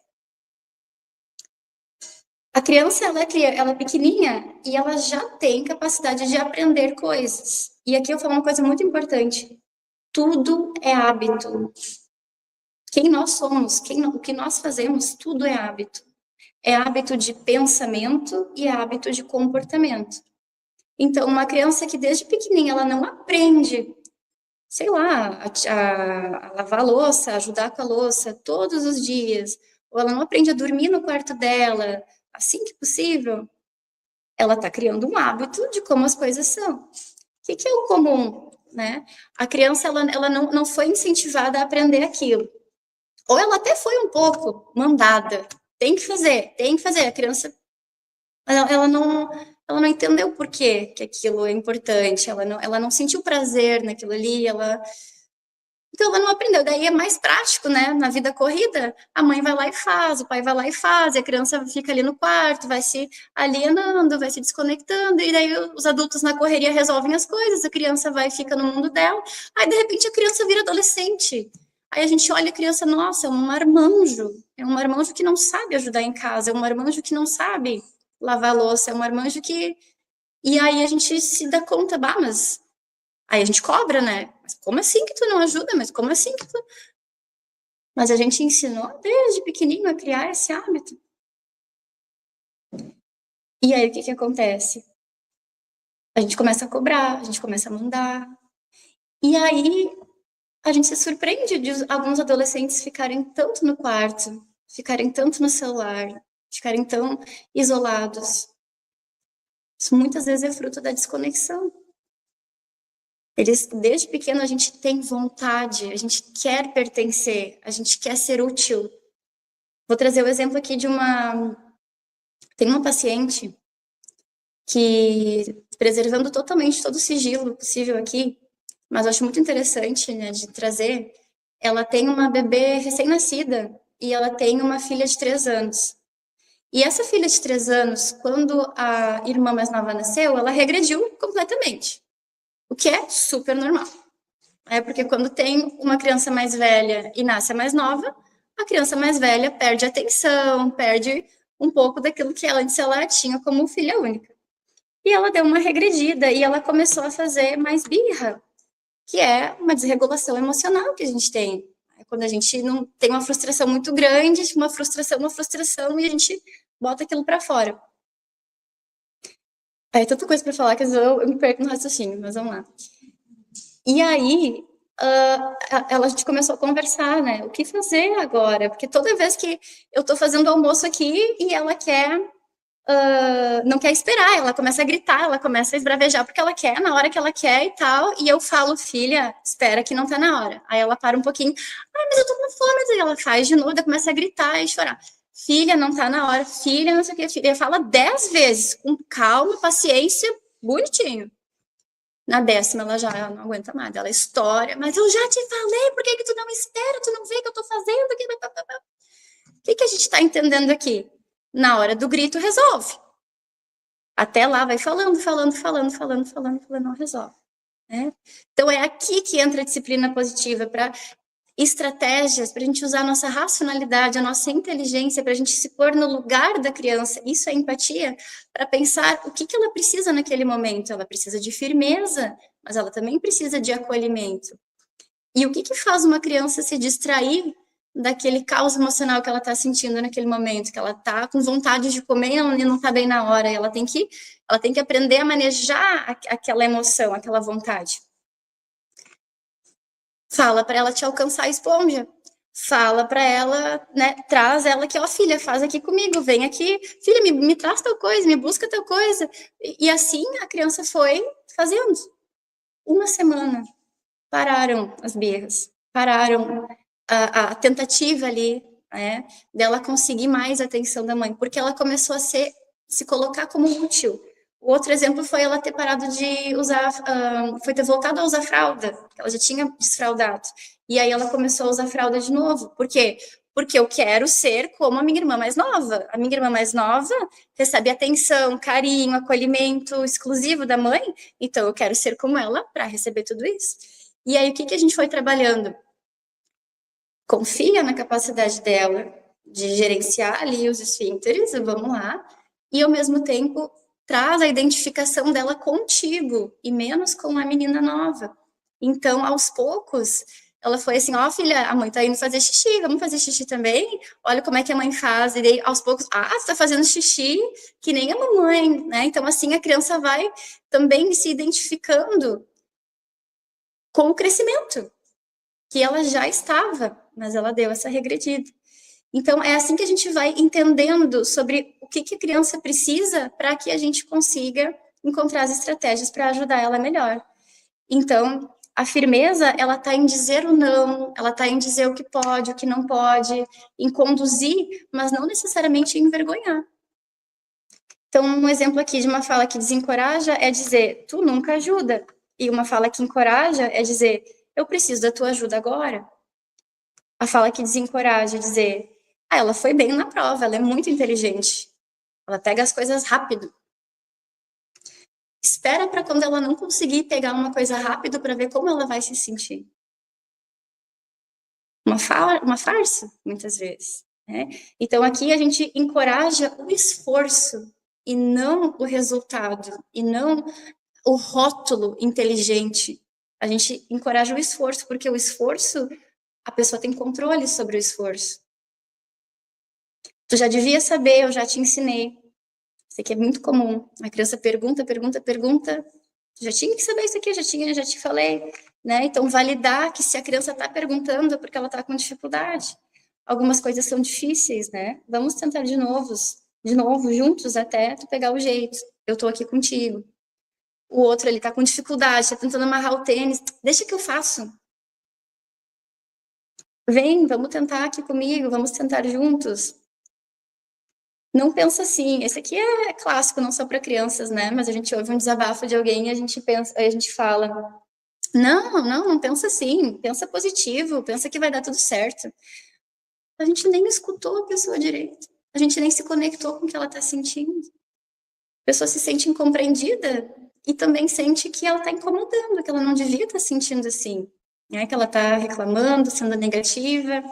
A criança, ela é pequenininha e ela já tem capacidade de aprender coisas. E aqui eu falo uma coisa muito importante. Tudo é hábito. Quem nós somos, o que nós fazemos, tudo é hábito. É hábito de pensamento e é hábito de comportamento. Então, uma criança que desde pequenininha ela não aprende, sei lá, a lavar a louça, ajudar com a louça todos os dias, ou ela não aprende a dormir no quarto dela, assim que possível, ela está criando um hábito de como as coisas são. O que é o comum, né? A criança, ela não foi incentivada a aprender aquilo. Ou ela até foi um pouco mandada. Tem que fazer. A criança, ela não entendeu por que aquilo é importante, ela não sentiu prazer naquilo ali, então ela não aprendeu. Daí é mais prático, né? Na vida corrida, a mãe vai lá e faz, o pai vai lá e faz, e a criança fica ali no quarto, vai se alienando, vai se desconectando, e daí os adultos na correria resolvem as coisas, a criança vai e fica no mundo dela, aí de repente a criança vira adolescente. Aí a gente olha a criança, nossa, é um marmanjo que não sabe ajudar em casa, é um marmanjo que não sabe lavar a louça, é um marmanjo que... E aí a gente se dá conta, bah, mas... Aí a gente cobra, né? Mas como assim que tu não ajuda? Mas como assim que tu... Mas a gente ensinou desde pequenininho a criar esse hábito. E aí o que acontece? A gente começa a cobrar, a gente começa a mandar. E aí a gente se surpreende de alguns adolescentes ficarem tanto no quarto, ficarem tanto no celular, ficarem tão isolados. Isso muitas vezes é fruto da desconexão. Desde pequeno a gente tem vontade, a gente quer pertencer, a gente quer ser útil. Vou trazer o exemplo aqui tem uma paciente que, preservando totalmente todo o sigilo possível aqui, mas eu acho muito interessante, né, de trazer, ela tem uma bebê recém-nascida e ela tem uma filha de 3 anos. E essa filha de 3 anos, quando a irmã mais nova nasceu, ela regrediu completamente. O que é super normal. É porque quando tem uma criança mais velha e nasce a mais nova, a criança mais velha perde a atenção, perde um pouco daquilo que ela antes ela tinha como filha única. E ela deu uma regredida e ela começou a fazer mais birra, que é uma desregulação emocional que a gente tem. É quando a gente não tem uma frustração muito grande, uma frustração e a gente bota aquilo para fora. Aí tanta coisa para falar que eu me perco no raciocínio, mas vamos lá. E aí, a gente começou a conversar, né? O que fazer agora? Porque toda vez que eu tô fazendo almoço aqui e ela quer, não quer esperar, ela começa a gritar, ela começa a esbravejar porque ela quer, na hora que ela quer e tal. E eu falo, filha, espera que não tá na hora. Aí ela para um pouquinho, mas eu tô com fome. E ela faz de novo, começa a gritar e chorar. Filha, não tá na hora, filha, não sei o que, filha. Fala 10 vezes, com calma, paciência, bonitinho. Na 10ª, ela já não aguenta mais. Ela estoura, mas eu já te falei, por que tu não espera? Tu não vê o que eu tô fazendo? O que a gente tá entendendo aqui? Na hora do grito, resolve. Até lá, vai falando, não resolve. Né? Então, é aqui que entra a disciplina positiva, para estratégias, para a gente usar a nossa racionalidade, a nossa inteligência, para a gente se pôr no lugar da criança. Isso é empatia, para pensar o que ela precisa naquele momento. Ela precisa de firmeza, mas ela também precisa de acolhimento. E o que faz uma criança se distrair daquele caos emocional que ela está sentindo naquele momento, que ela está com vontade de comer e não está bem na hora. E ela tem que aprender a manejar aquela emoção, aquela vontade. Fala para ela te alcançar a esponja. Fala para ela, né, traz ela aqui, ó, filha, faz aqui comigo, vem aqui, filha, me traz tal coisa, me busca tal coisa. E assim a criança foi fazendo. Uma semana, pararam as birras, pararam a tentativa ali, né, dela conseguir mais a atenção da mãe, porque ela começou a se colocar como útil. O outro exemplo foi ela ter parado de usar, foi ter voltado a usar fralda, ela já tinha desfraudado. E aí ela começou a usar fralda de novo. Por quê? Porque eu quero ser como a minha irmã mais nova. A minha irmã mais nova recebe atenção, carinho, acolhimento exclusivo da mãe, então eu quero ser como ela para receber tudo isso. E aí o que a gente foi trabalhando? Confia na capacidade dela de gerenciar ali os esfínteres, vamos lá, e ao mesmo tempo traz a identificação dela contigo e menos com a menina nova. Então, aos poucos, ela foi assim, ó, filha, a mãe tá indo fazer xixi, vamos fazer xixi também? Olha como é que a mãe faz. E daí, aos poucos, você tá fazendo xixi que nem a mamãe, né? Então, assim, a criança vai também se identificando com o crescimento que ela já estava, mas ela deu essa regredida. Então, é assim que a gente vai entendendo sobre o que a criança precisa para que a gente consiga encontrar as estratégias para ajudar ela melhor. Então, a firmeza, ela está em dizer o não, ela está em dizer o que pode, o que não pode, em conduzir, mas não necessariamente em envergonhar. Então, um exemplo aqui de uma fala que desencoraja é dizer, tu nunca ajuda. E uma fala que encoraja é dizer, eu preciso da tua ajuda agora. A fala que desencoraja é dizer, ela foi bem na prova, ela é muito inteligente. Ela pega as coisas rápido. Espera para quando ela não conseguir pegar uma coisa rápido para ver como ela vai se sentir. Uma farsa, muitas vezes. Né? Então, aqui a gente encoraja o esforço e não o resultado, e não o rótulo inteligente. A gente encoraja o esforço, porque o esforço, a pessoa tem controle sobre o esforço. Tu já devia saber, eu já te ensinei. Isso aqui é muito comum. A criança pergunta. Já tinha que saber isso aqui, já te falei. Né? Então, validar que se a criança está perguntando é porque ela está com dificuldade. Algumas coisas são difíceis, né? Vamos tentar de novo, juntos, até tu pegar o jeito. Eu estou aqui contigo. O outro, ele está com dificuldade, está tentando amarrar o tênis. Deixa que eu faço. Vem, vamos tentar aqui comigo, vamos tentar juntos. Não pensa assim, esse aqui é clássico, não só para crianças, né? Mas a gente ouve um desabafo de alguém e a gente pensa, a gente fala, não pensa assim, pensa positivo, pensa que vai dar tudo certo. A gente nem escutou a pessoa direito, a gente nem se conectou com o que ela está sentindo. A pessoa se sente incompreendida e também sente que ela está incomodando, que ela não devia estar sentindo assim, né? Que ela está reclamando, sendo negativa.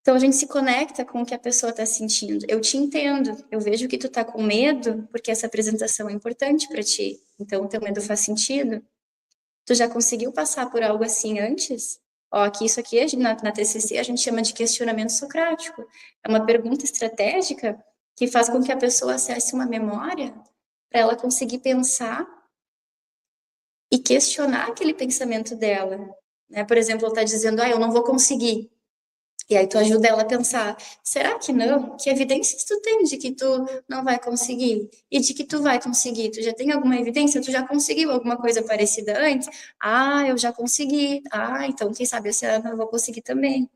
Então, a gente se conecta com o que a pessoa está sentindo. Eu te entendo, eu vejo que tu tá com medo, porque essa apresentação é importante para ti. Então, o teu medo faz sentido. Tu já conseguiu passar por algo assim antes? Ó, aqui, isso aqui, na TCC, a gente chama de questionamento socrático. É uma pergunta estratégica que faz com que a pessoa acesse uma memória para ela conseguir pensar e questionar aquele pensamento dela, né? Por exemplo, ela tá dizendo, eu não vou conseguir. E aí tu ajuda ela a pensar, será que não? Que evidências tu tem de que tu não vai conseguir? E de que tu vai conseguir? Tu já tem alguma evidência? Tu já conseguiu alguma coisa parecida antes? Ah, eu já consegui. Ah, então quem sabe esse ano eu vou conseguir também.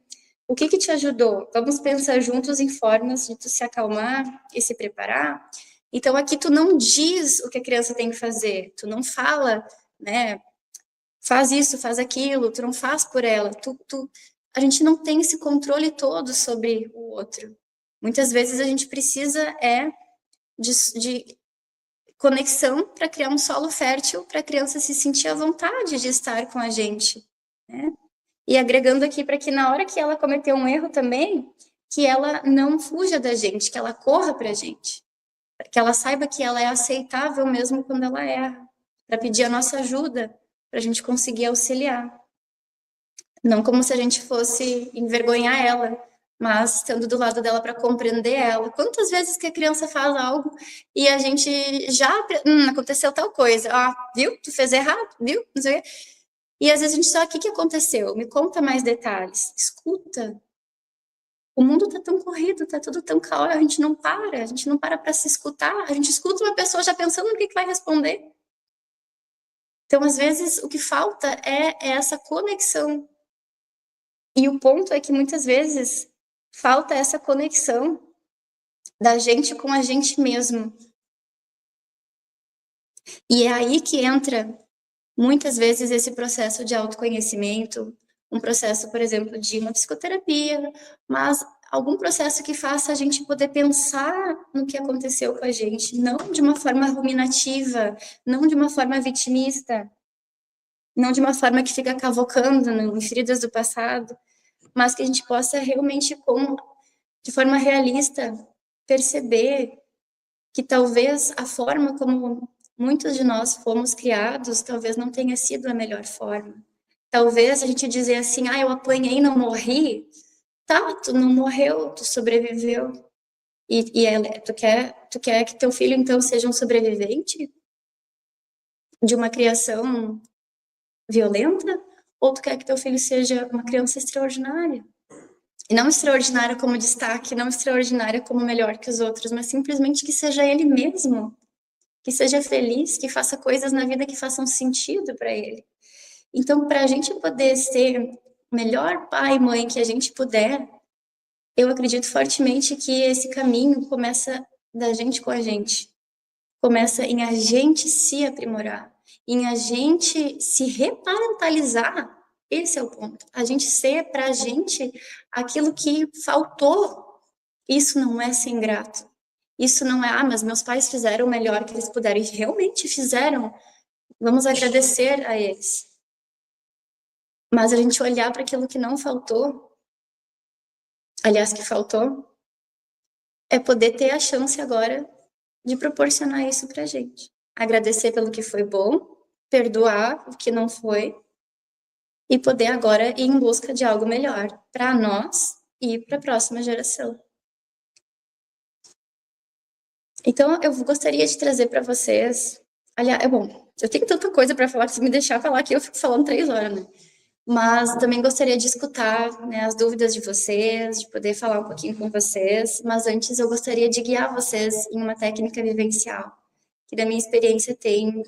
O que que te ajudou? Vamos pensar juntos em formas de tu se acalmar e se preparar. Então aqui tu não diz o que a criança tem que fazer, tu não fala, né? Faz isso, faz aquilo, tu não faz por ela. A gente não tem esse controle todo sobre o outro. Muitas vezes a gente precisa de conexão para criar um solo fértil para a criança se sentir à vontade de estar com a gente, né? E agregando aqui para que na hora que ela cometer um erro também, que ela não fuja da gente, que ela corra para a gente, que ela saiba que ela é aceitável mesmo quando ela erra, para pedir a nossa ajuda, para a gente conseguir auxiliar. Não como se a gente fosse envergonhar ela, mas estando do lado dela para compreender ela. Quantas vezes que a criança faz algo e a gente já aconteceu tal coisa, viu? Tu fez errado, viu? Não sei o quê. E às vezes a gente só, o que aconteceu? Me conta mais detalhes. Escuta. O mundo tá tão corrido, tá tudo tão caótico, a gente não para se escutar, a gente escuta uma pessoa já pensando no que vai responder. Então, às vezes, o que falta é essa conexão. E o ponto é que muitas vezes falta essa conexão da gente com a gente mesmo. E é aí que entra, muitas vezes, esse processo de autoconhecimento, um processo, por exemplo, de uma psicoterapia, mas algum processo que faça a gente poder pensar no que aconteceu com a gente, não de uma forma ruminativa, não de uma forma vitimista, não de uma forma que fica cavocando em feridas do passado, mas que a gente possa realmente, de forma realista, perceber que talvez a forma como muitos de nós fomos criados, talvez não tenha sido a melhor forma. Talvez a gente dizer assim, eu apanhei e não morri. Tá, tu não morreu, tu sobreviveu. Tu quer que teu filho, então, seja um sobrevivente de uma criação violenta? Ou tu quer que teu filho seja uma criança extraordinária? E não extraordinária como destaque, não extraordinária como melhor que os outros, mas simplesmente que seja ele mesmo, que seja feliz, que faça coisas na vida que façam sentido para ele. Então, para a gente poder ser o melhor pai e mãe que a gente puder, eu acredito fortemente que esse caminho começa da gente com a gente. Começa em a gente se aprimorar, em a gente se reparentalizar. Esse é o ponto. A gente ser para a gente aquilo que faltou. Isso não é ser ingrato. Isso não é, mas meus pais fizeram o melhor que eles puderam. E realmente fizeram. Vamos agradecer a eles. Mas a gente olhar para aquilo que não faltou, aliás, que faltou, é poder ter a chance agora de proporcionar isso pra gente. Agradecer pelo que foi bom, perdoar o que não foi e poder agora ir em busca de algo melhor para nós e para a próxima geração. Então, eu gostaria de trazer para vocês. Aliás, eu tenho tanta coisa para falar que se me deixar falar aqui, eu fico falando 3 horas, né? Mas também gostaria de escutar, né, as dúvidas de vocês, de poder falar um pouquinho com vocês. Mas antes, eu gostaria de guiar vocês em uma técnica vivencial, que da minha experiência tem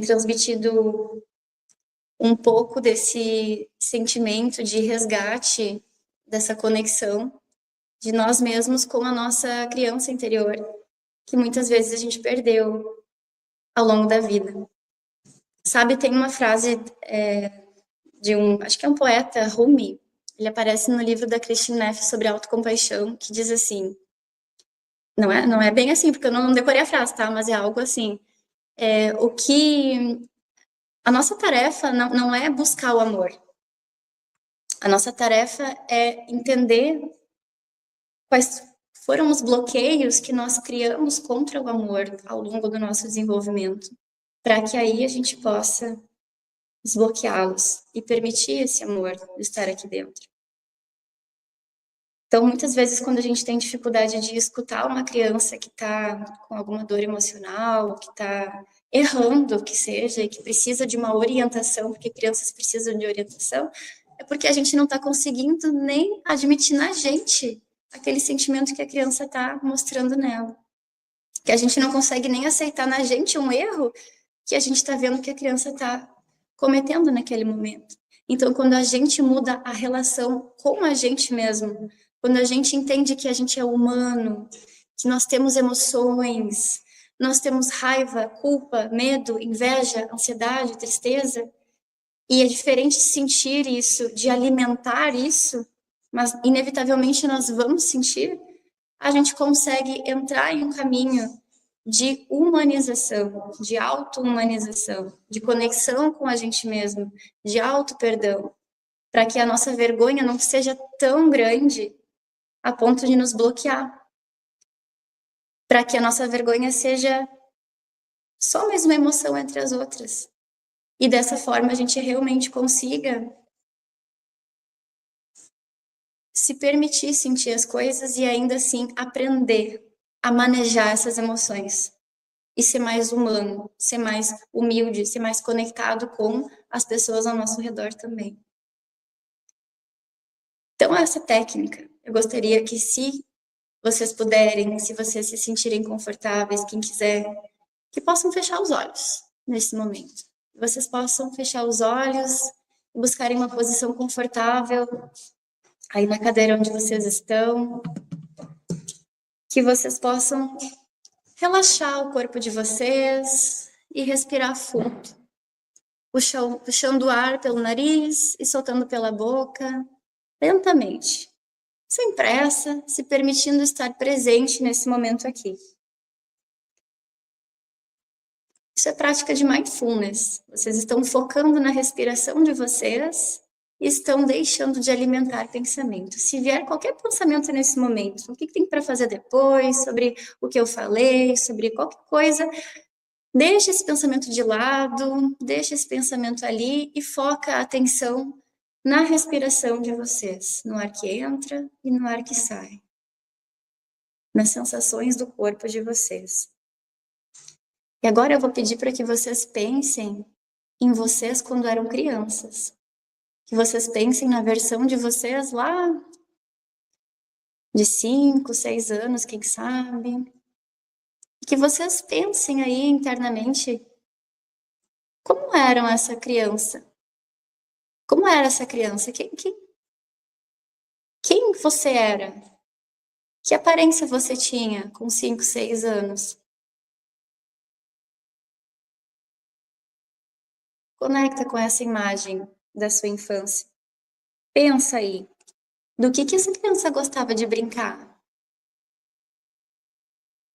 transmitido um pouco desse sentimento de resgate, dessa conexão de nós mesmos com a nossa criança interior, que muitas vezes a gente perdeu ao longo da vida. Sabe, tem uma frase acho que é um poeta, Rumi, ele aparece no livro da Christine Neff sobre autocompaixão, que diz assim, não é bem assim, porque eu não decorei a frase, tá? Mas é algo assim, a nossa tarefa não é buscar o amor. A nossa tarefa é entender quais foram os bloqueios que nós criamos contra o amor ao longo do nosso desenvolvimento, para que aí a gente possa desbloqueá-los e permitir esse amor estar aqui dentro. Então, muitas vezes, quando a gente tem dificuldade de escutar uma criança que está com alguma dor emocional, que está errando, que seja, e que precisa de uma orientação, porque crianças precisam de orientação, é porque a gente não está conseguindo nem admitir na gente aquele sentimento que a criança está mostrando nela. Que a gente não consegue nem aceitar na gente um erro que a gente está vendo que a criança está cometendo naquele momento. Então, quando a gente muda a relação com a gente mesmo, quando a gente entende que a gente é humano, que nós temos emoções, nós temos raiva, culpa, medo, inveja, ansiedade, tristeza, e é diferente sentir isso, de alimentar isso, mas inevitavelmente nós vamos sentir, a gente consegue entrar em um caminho de humanização, de auto-humanização, de conexão com a gente mesmo, de auto-perdão, para que a nossa vergonha não seja tão grande a ponto de nos bloquear. Para que a nossa vergonha seja só mais uma emoção entre as outras. E dessa forma a gente realmente consiga se permitir sentir as coisas e ainda assim aprender a manejar essas emoções. E ser mais humano, ser mais humilde, ser mais conectado com as pessoas ao nosso redor também. Então, essa técnica, eu gostaria que se vocês puderem, se vocês se sentirem confortáveis, quem quiser, que possam fechar os olhos nesse momento. Vocês possam fechar os olhos e buscarem uma posição confortável aí na cadeira onde vocês estão, que vocês possam relaxar o corpo de vocês e respirar fundo, puxando o ar pelo nariz e soltando pela boca, lentamente, sem pressa, se permitindo estar presente nesse momento aqui. Isso é prática de mindfulness. Vocês estão focando na respiração de vocês e estão deixando de alimentar pensamentos. Se vier qualquer pensamento nesse momento, o que tem para fazer depois, sobre o que eu falei, sobre qualquer coisa, deixa esse pensamento de lado, deixa esse pensamento ali e foca a atenção na respiração de vocês, no ar que entra e no ar que sai, nas sensações do corpo de vocês. E agora eu vou pedir para que vocês pensem em vocês quando eram crianças. Que vocês pensem na versão de vocês lá de 5, 6 anos, quem sabe. Que vocês pensem aí internamente como eram essa criança. Como era essa criança? Quem você era? Que aparência você tinha com 5, 6 anos? Conecta com essa imagem da sua infância. Pensa aí, do que essa criança gostava de brincar?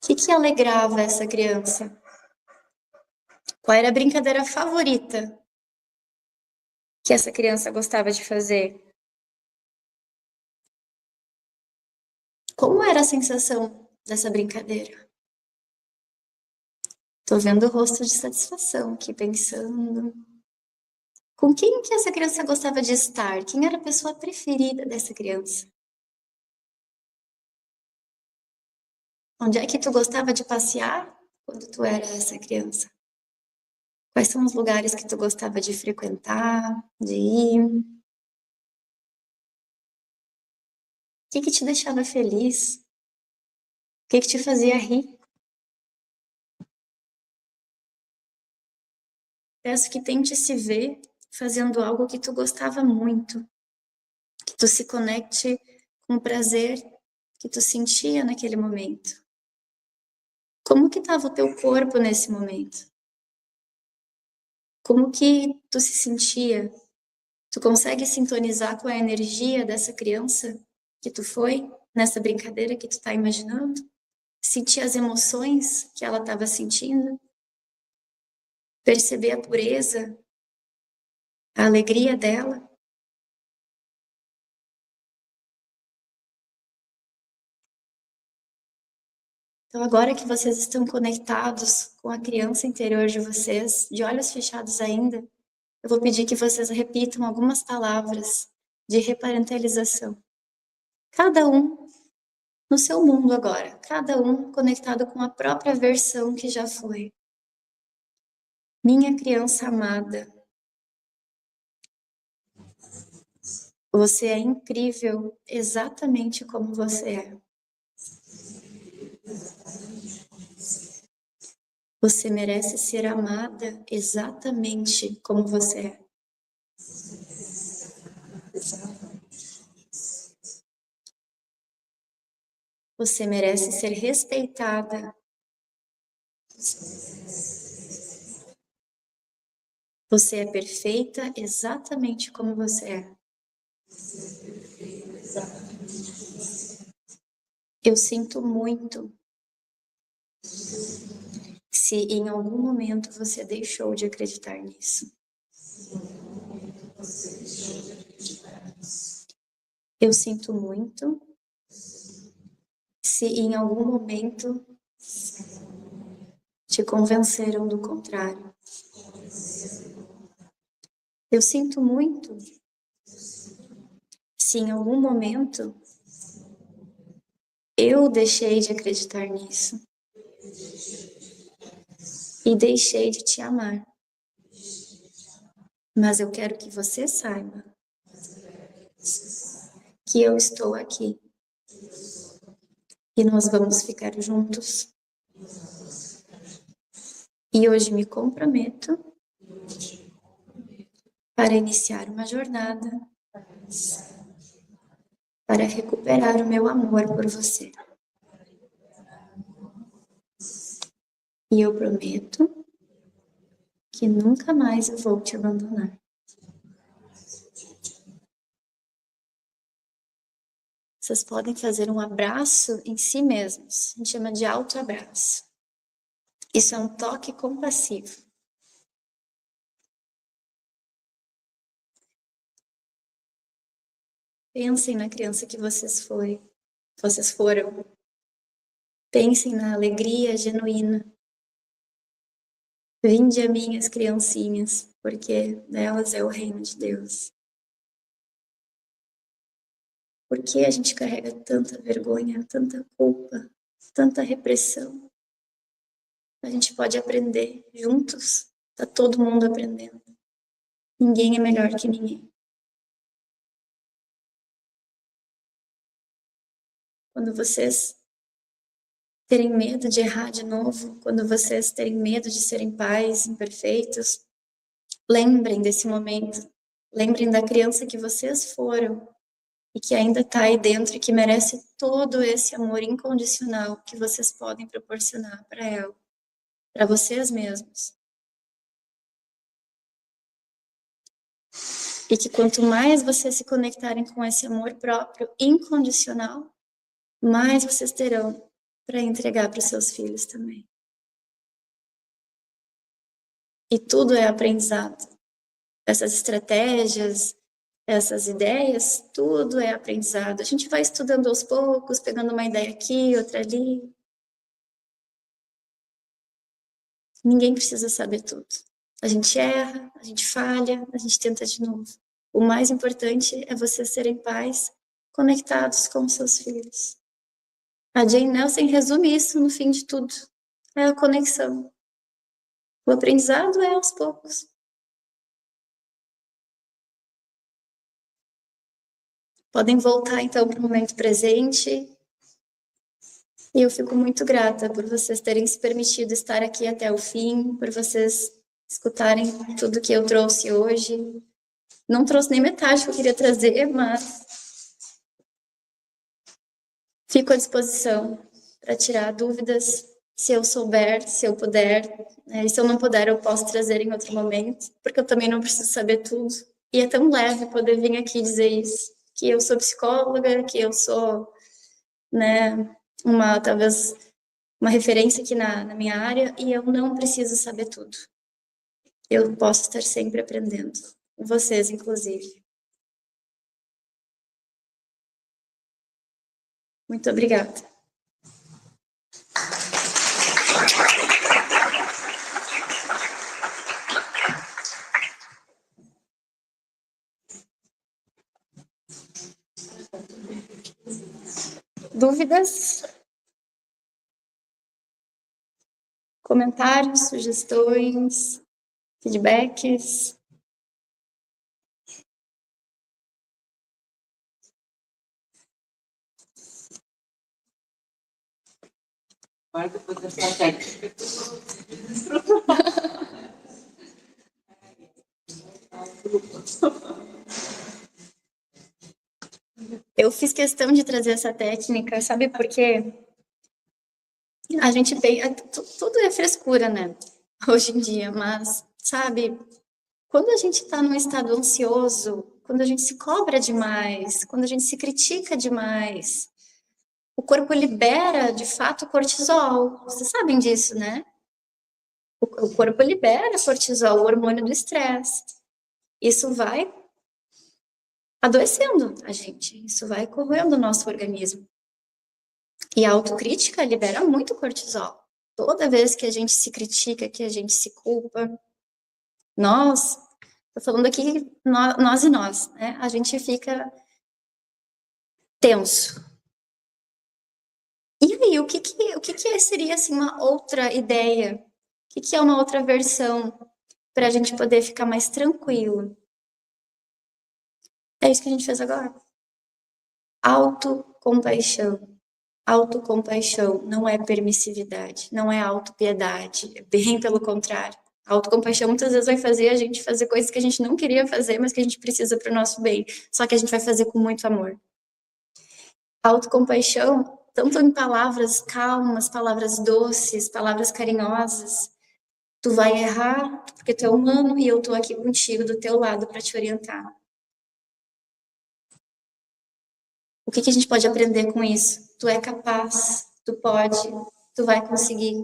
O que alegrava essa criança? Qual era a brincadeira favorita que essa criança gostava de fazer? Como era a sensação dessa brincadeira? Tô vendo o rosto de satisfação aqui, pensando. Com quem que essa criança gostava de estar? Quem era a pessoa preferida dessa criança? Onde é que tu gostava de passear quando tu era essa criança? Quais são os lugares que tu gostava de frequentar, de ir? O que te deixava feliz? O que te fazia rir? Peço que tente se ver fazendo algo que tu gostava muito, que tu se conecte com o prazer que tu sentia naquele momento. Como que estava o teu corpo nesse momento? Como que tu se sentia? Tu consegue sintonizar com a energia dessa criança que tu foi, nessa brincadeira que tu tá imaginando? Sentir as emoções que ela estava sentindo? Perceber a pureza, a alegria dela? Então, agora que vocês estão conectados com a criança interior de vocês, de olhos fechados ainda, eu vou pedir que vocês repitam algumas palavras de reparentalização. Cada um no seu mundo agora, cada um conectado com a própria versão que já foi. Minha criança amada, você é incrível exatamente como você é. Você merece ser amada exatamente como você é. Você merece ser respeitada. Você é perfeita exatamente como você é. Eu sinto muito se em algum momento você deixou de acreditar nisso. Eu sinto muito se em algum momento te convenceram do contrário. Eu sinto muito se em algum momento eu deixei de acreditar nisso e deixei de te amar. Mas eu quero que você saiba que eu estou aqui e nós vamos ficar juntos. E hoje me comprometo para iniciar uma jornada para recuperar o meu amor por você. E eu prometo que nunca mais eu vou te abandonar. Vocês podem fazer um abraço em si mesmos. A gente chama de autoabraço. Isso é um toque compassivo. Pensem na criança que vocês foram. Pensem na alegria genuína. Vinde a mim as criancinhas, porque delas é o reino de Deus. Por que a gente carrega tanta vergonha, tanta culpa, tanta repressão? A gente pode aprender juntos. Tá todo mundo aprendendo. Ninguém é melhor que ninguém. Quando vocês terem medo de errar de novo, quando vocês terem medo de serem pais imperfeitos, lembrem desse momento. Lembrem da criança que vocês foram e que ainda está aí dentro e que merece todo esse amor incondicional que vocês podem proporcionar para ela, para vocês mesmos. E que quanto mais vocês se conectarem com esse amor próprio incondicional, mais vocês terão para entregar para os seus filhos também. E tudo é aprendizado. Essas estratégias, essas ideias, tudo é aprendizado. A gente vai estudando aos poucos, pegando uma ideia aqui, outra ali. Ninguém precisa saber tudo. A gente erra, a gente falha, a gente tenta de novo. O mais importante é vocês serem pais conectados com seus filhos. A Jane Nelson resume isso no fim de tudo. É a conexão. O aprendizado é aos poucos. Podem voltar então para o momento presente. E eu fico muito grata por vocês terem se permitido estar aqui até o fim, por vocês escutarem tudo que eu trouxe hoje. Não trouxe nem metade que eu queria trazer, mas fico à disposição para tirar dúvidas, se eu souber, se eu puder. E se eu não puder, eu posso trazer em outro momento, porque eu também não preciso saber tudo. E é tão leve poder vir aqui dizer isso, que eu sou psicóloga, que eu sou, talvez uma referência aqui na minha área, e eu não preciso saber tudo. Eu posso estar sempre aprendendo, vocês inclusive. Muito obrigada. Dúvidas? Comentários, sugestões, feedbacks? Vai depois dessa técnica. Eu fiz questão de trazer essa técnica, sabe por quê? A gente tem... Tudo é frescura, né? Hoje em dia, mas, sabe... Quando a gente está num estado ansioso, quando a gente se cobra demais, quando a gente se critica demais, o corpo libera, de fato, cortisol. Vocês sabem disso, né? O corpo libera cortisol, o hormônio do estresse. Isso vai adoecendo a gente, isso vai corroendo o nosso organismo. E a autocrítica libera muito cortisol. Toda vez que a gente se critica, que a gente se culpa, nós, tô falando aqui nós e nós, né? A gente fica tenso. E aí, o que seria assim uma outra ideia? O que é uma outra versão para a gente poder ficar mais tranquilo? É isso que a gente fez agora. Autocompaixão. Autocompaixão não é permissividade, não é autopiedade, é bem pelo contrário. A autocompaixão muitas vezes vai fazer a gente fazer coisas que a gente não queria fazer, mas que a gente precisa para o nosso bem. Só que a gente vai fazer com muito amor. Autocompaixão, tanto em palavras calmas, palavras doces, palavras carinhosas. Tu vai errar porque tu é humano e eu tô aqui contigo do teu lado para te orientar. O que a gente pode aprender com isso? Tu é capaz, tu pode, tu vai conseguir.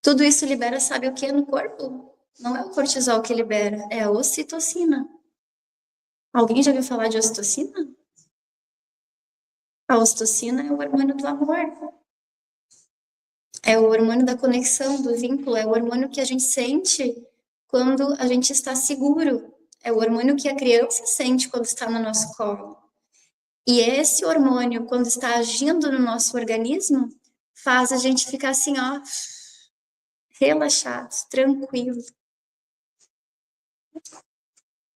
Tudo isso libera, sabe o que no corpo? Não é o cortisol que libera, é a ocitocina. Alguém já ouviu falar de ocitocina? A ocitocina é o hormônio do amor. É o hormônio da conexão, do vínculo, é o hormônio que a gente sente quando a gente está seguro. É o hormônio que a criança sente quando está no nosso colo. E esse hormônio, quando está agindo no nosso organismo, faz a gente ficar assim, ó, relaxado, tranquilo.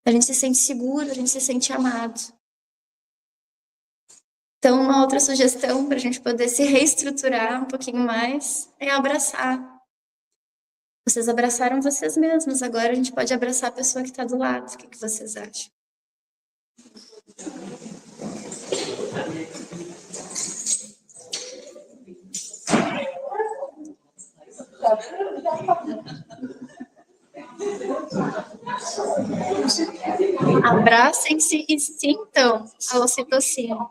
A gente se sente seguro, a gente se sente amado. Então, uma outra sugestão para a gente poder se reestruturar um pouquinho mais é abraçar. Vocês abraçaram vocês mesmos, agora a gente pode abraçar a pessoa que está do lado. O que vocês acham? Abracem-se e sintam a ocitocina.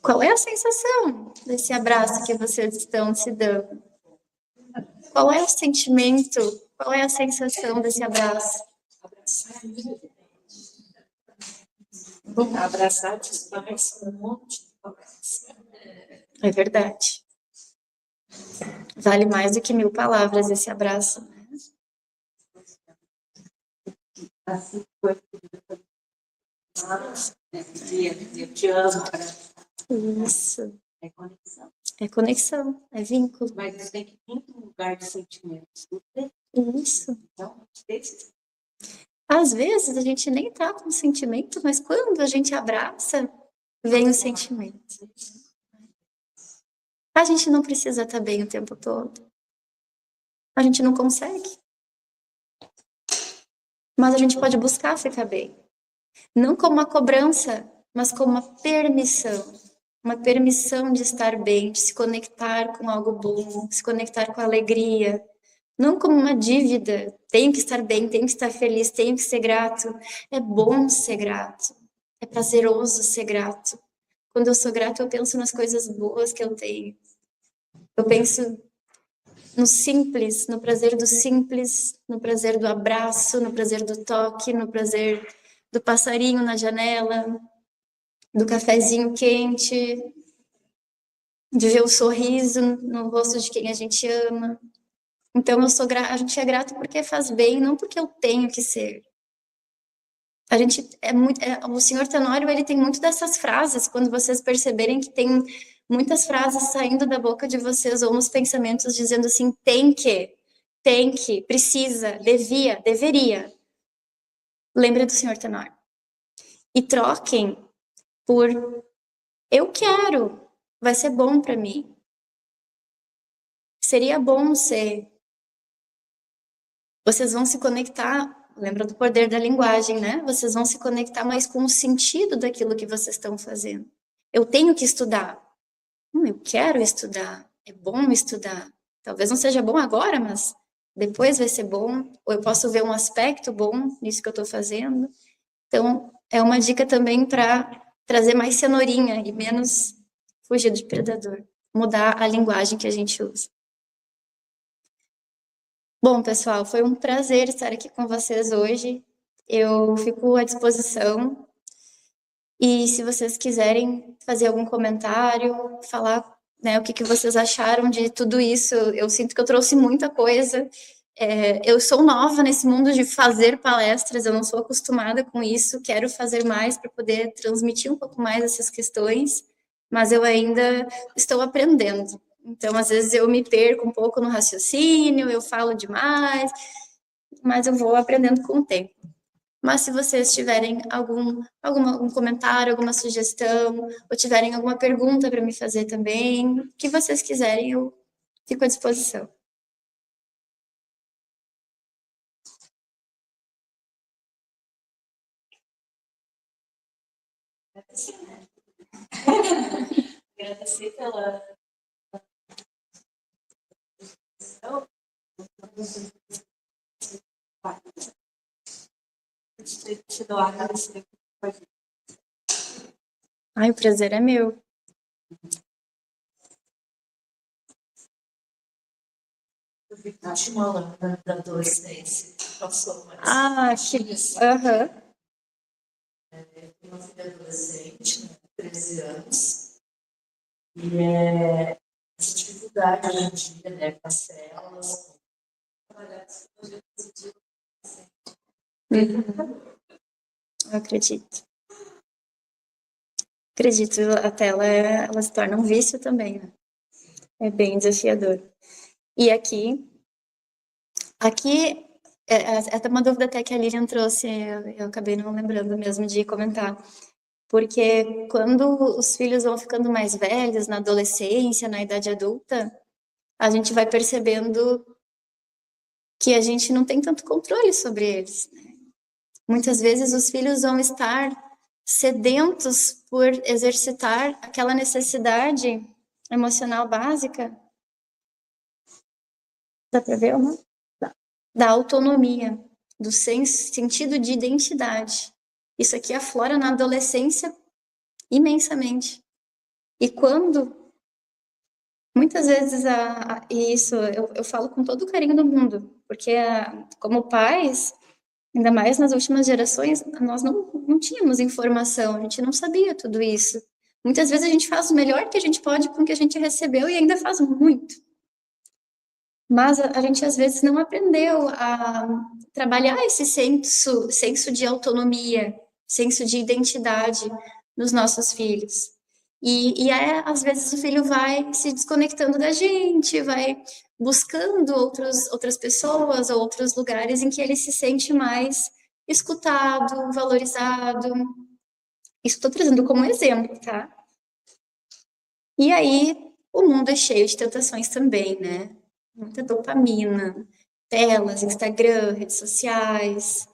Qual é a sensação desse abraço que vocês estão se dando? Qual é o sentimento? Qual é a sensação desse abraço? Abraçar desfaz um monte de coisas. É verdade. Vale mais do que 1000 palavras esse abraço. Assim foi. Eu te amo. Isso. É conexão. É conexão, é vínculo. Mas tem que vir de um lugar de sentimentos. Isso. Então, desse. Às vezes a gente nem tá com sentimento, mas quando a gente abraça, vem o sentimento. A gente não precisa estar bem o tempo todo. A gente não consegue. Mas a gente pode buscar ficar bem. Não como uma cobrança, mas como uma permissão. Uma permissão de estar bem, de se conectar com algo bom, se conectar com a alegria. Não como uma dívida. Tenho que estar bem, tenho que estar feliz, tenho que ser grato. É bom ser grato. É prazeroso ser grato. Quando eu sou grato, eu penso nas coisas boas que eu tenho. Eu penso no simples, no prazer do simples, no prazer do abraço, no prazer do toque, no prazer do passarinho na janela, do cafezinho quente, de ver o sorriso no rosto de quem a gente ama. Então a gente é grato porque faz bem, não porque eu tenho que ser. A gente o senhor Tenório, ele tem muito dessas frases, quando vocês perceberem que tem muitas frases saindo da boca de vocês ou nos pensamentos dizendo assim, tem que, precisa, devia, deveria. Lembre do senhor Tenório. E troquem por eu quero, vai ser bom para mim. Seria bom ser. Vocês vão se conectar, lembra do poder da linguagem, né? Vocês vão se conectar mais com o sentido daquilo que vocês estão fazendo. Eu tenho que estudar. Eu quero estudar. É bom estudar. Talvez não seja bom agora, mas depois vai ser bom. Ou eu posso ver um aspecto bom nisso que eu estou fazendo. Então, é uma dica também para trazer mais cenourinha e menos fugir de predador. Mudar a linguagem que a gente usa. Bom, pessoal, foi um prazer estar aqui com vocês hoje. Eu fico à disposição. E se vocês quiserem fazer algum comentário, falar, né, o que vocês acharam de tudo isso, eu sinto que eu trouxe muita coisa. Eu sou nova nesse mundo de fazer palestras, eu não sou acostumada com isso, quero fazer mais para poder transmitir um pouco mais essas questões, mas eu ainda estou aprendendo. Então, às vezes eu me perco um pouco no raciocínio, eu falo demais, mas eu vou aprendendo com o tempo. Mas se vocês tiverem algum comentário, alguma sugestão, ou tiverem alguma pergunta para me fazer também, o que vocês quiserem, eu fico à disposição. Agradecer pela Ai, o prazer é meu. Eu vi que tinha uma aluna da adolescência, passou mais. Aham. Uma filha adolescente, né, 13 anos, e essa dificuldade hoje em dia, né, com as células, trabalhar com psicologia positiva. Eu acredito. Acredito, a tela ela se torna um vício também, né? É bem desafiador. E aqui é uma dúvida até que a Lilian trouxe, eu acabei não lembrando mesmo de comentar, porque quando os filhos vão ficando mais velhos, na adolescência, na idade adulta, a gente vai percebendo que a gente não tem tanto controle sobre eles, né? Muitas vezes os filhos vão estar sedentos por exercitar aquela necessidade emocional básica. Dá para ver, não? Da autonomia, do sentido de identidade. Isso aqui aflora na adolescência imensamente. E quando, muitas vezes, isso eu falo com todo o carinho do mundo, porque como pais, ainda mais nas últimas gerações, nós não tínhamos informação, a gente não sabia tudo isso. Muitas vezes a gente faz o melhor que a gente pode com o que a gente recebeu e ainda faz muito. Mas a gente, às vezes, não aprendeu a trabalhar esse senso de autonomia, senso de identidade nos nossos filhos. E às vezes, o filho vai se desconectando da gente, vai buscando outras pessoas ou outros lugares em que ele se sente mais escutado, valorizado. Isso estou trazendo como exemplo, tá? E aí, o mundo é cheio de tentações também, né? Muita dopamina, telas, Instagram, redes sociais,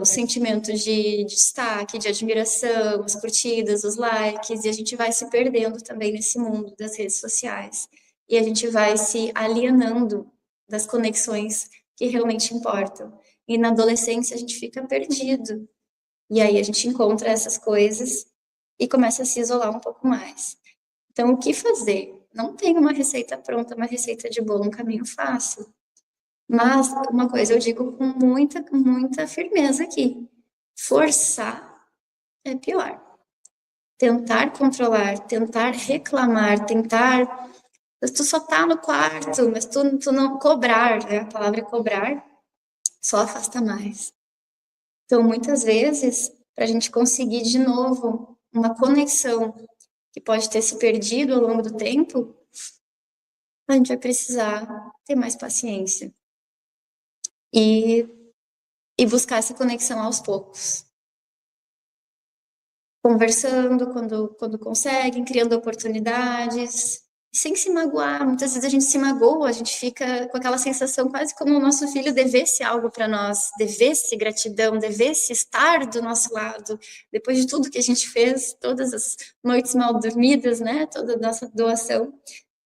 o sentimento de destaque, de admiração, as curtidas, os likes, e a gente vai se perdendo também nesse mundo das redes sociais. E a gente vai se alienando das conexões que realmente importam. E na adolescência a gente fica perdido. E aí a gente encontra essas coisas e começa a se isolar um pouco mais. Então, o que fazer? não tem uma receita pronta, uma receita de bolo, um caminho fácil. Mas uma coisa eu digo com muita firmeza aqui: forçar é pior. Tentar controlar, tentar reclamar, tentar. Tu só tá no quarto, mas tu não cobrar, né? A palavra é cobrar, só afasta mais. Então, muitas vezes, para a gente conseguir de novo uma conexão que pode ter se perdido ao longo do tempo, a gente vai precisar ter mais paciência e buscar essa conexão aos poucos. Conversando quando conseguem, criando oportunidades, sem se magoar. Muitas vezes a gente se magoa, a gente fica com aquela sensação quase como o nosso filho devesse algo para nós, devesse gratidão, devesse estar do nosso lado, depois de tudo que a gente fez, todas as noites mal dormidas, né? Toda a nossa doação.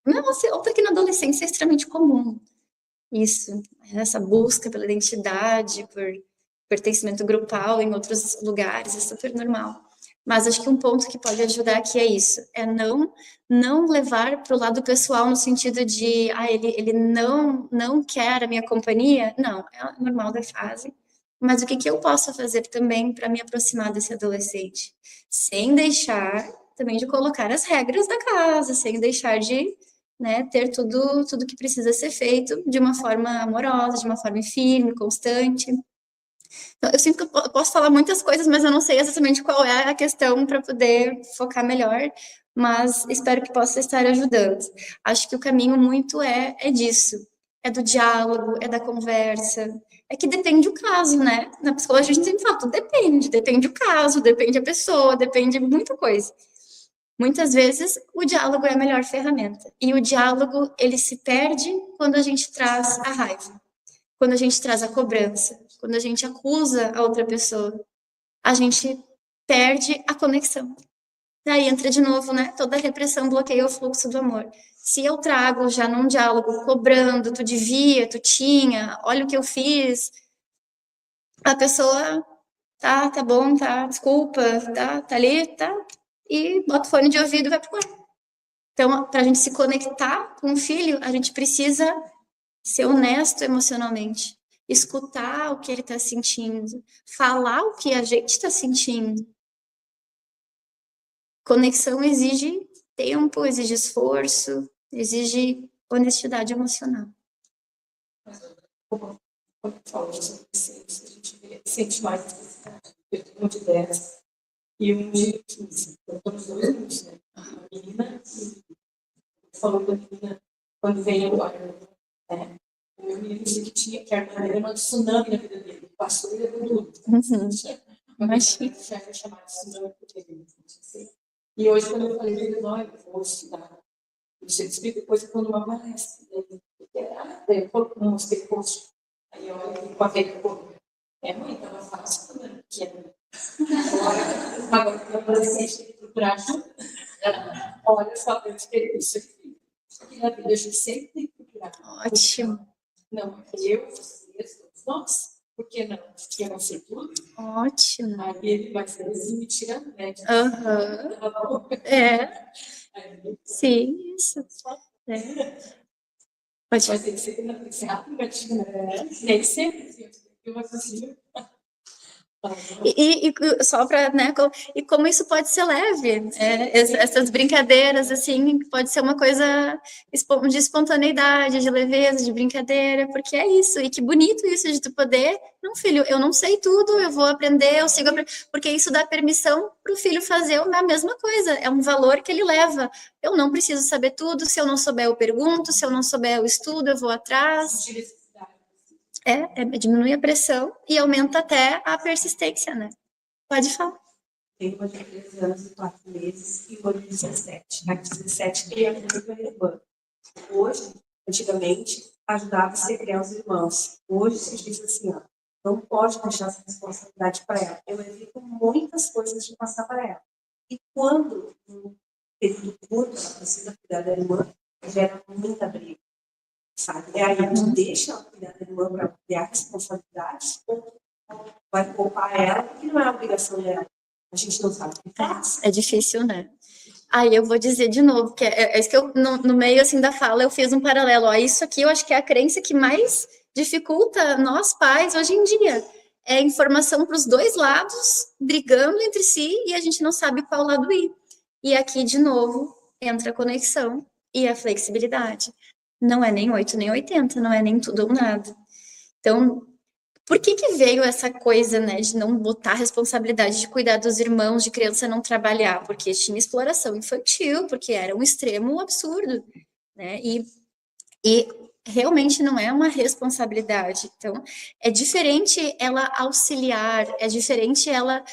Nossa, outra que na adolescência é extremamente comum. Isso, essa busca pela identidade, por pertencimento grupal em outros lugares, é super normal. Mas acho que um ponto que pode ajudar aqui é isso, é não levar para o lado pessoal no sentido de, ele não quer a minha companhia. Não, é normal da fase. Mas o que eu posso fazer também para me aproximar desse adolescente? Sem deixar também de colocar as regras da casa, sem deixar de, né, ter tudo que precisa ser feito de uma forma amorosa, de uma forma firme, constante. Então, eu sinto que eu posso falar muitas coisas, mas eu não sei exatamente qual é a questão para poder focar melhor, mas espero que possa estar ajudando. Acho que o caminho muito é disso, é do diálogo, é da conversa, é que depende o caso, né? Na psicologia a gente sempre fala, tudo depende o caso, depende a pessoa, depende muita coisa. Muitas vezes o diálogo é a melhor ferramenta, e o diálogo ele se perde quando a gente traz a raiva, quando a gente traz a cobrança, quando a gente acusa a outra pessoa, a gente perde a conexão. Daí entra de novo, né? Toda a repressão bloqueia o fluxo do amor. Se eu trago já num diálogo cobrando, tu devia, tu tinha, olha o que eu fiz, a pessoa tá bom, tá, desculpa, tá ali, tá, e bota o fone de ouvido e vai pro quarto. Então, para a gente se conectar com o filho, a gente precisa ser honesto emocionalmente, escutar o que ele está sentindo, falar o que a gente está sentindo. Conexão exige tempo, exige esforço, exige honestidade emocional. Quando falamos sobre pacientes, a gente sente mais necessidade. Eu tenho um de 10 e um de 15. Eu estou nos dois juntos, né? A menina falou da menina quando veio agora, né? O meu menino disse que a armadeira era um tsunami na vida dele. Passou e levou tudo. Mas já foi chamado de tsunami porque ele e hoje, quando eu falei para ele, olha, eu vou estudar. Ele explica depois quando uma palestra. Eu mostrei o post. Aí eu olho com a veia, mãe, estava fácil também. Agora que o adolescente tem que procurar ajuda. Olha só a experiência que na vida a gente sempre tem que procurar. Ótimo. Não, eu, vocês, todos nós. Por que não? Porque eu não sei tudo. Ótimo. Aí ele vai ser assim, me tirando, né? É. Sim, isso. Mas tem que ser rápido, tem que ser. Eu vou fazer. E só para, né, e como isso pode ser leve, essas brincadeiras, assim, pode ser uma coisa de espontaneidade, de leveza, de brincadeira, porque é isso, e que bonito isso de tu poder, não, filho, eu não sei tudo, eu vou aprender, eu sigo aprendendo, porque isso dá permissão para o filho fazer a mesma coisa, é um valor que ele leva, eu não preciso saber tudo, se eu não souber eu pergunto, se eu não souber eu estudo, eu vou atrás. Diminui a pressão e aumenta até a persistência, né? Pode falar. Tenho uma de 13 anos e 4 meses e uma de 17. Na 17 tem a irmã. Hoje, antigamente, ajudava-se a criar os irmãos. Hoje se diz assim, ó, não pode deixar essa responsabilidade para ela. Eu evito muitas coisas de passar para ela. E quando, no período curto, ela precisa cuidar da irmã, gera muita briga. Sabe? Aí a gente deixa ela cuidar da irmã para criar responsabilidades, ou vai poupar ela, porque não é a obrigação dela. A gente não sabe o que faz. É difícil, né? Aí eu vou dizer de novo, que é isso que eu, no meio assim da fala, eu fiz um paralelo. Ó, isso aqui eu acho que é a crença que mais dificulta nós pais hoje em dia. É informação para os dois lados, brigando entre si, e a gente não sabe qual lado ir. E aqui, de novo, entra a conexão e a flexibilidade. Não é nem 8 nem 80, não é nem tudo ou nada. Então, por que veio essa coisa, né, de não botar a responsabilidade de cuidar dos irmãos, de criança não trabalhar? Porque tinha exploração infantil, porque era um extremo absurdo, né? E realmente não é uma responsabilidade. Então, é diferente ela auxiliar, é diferente ela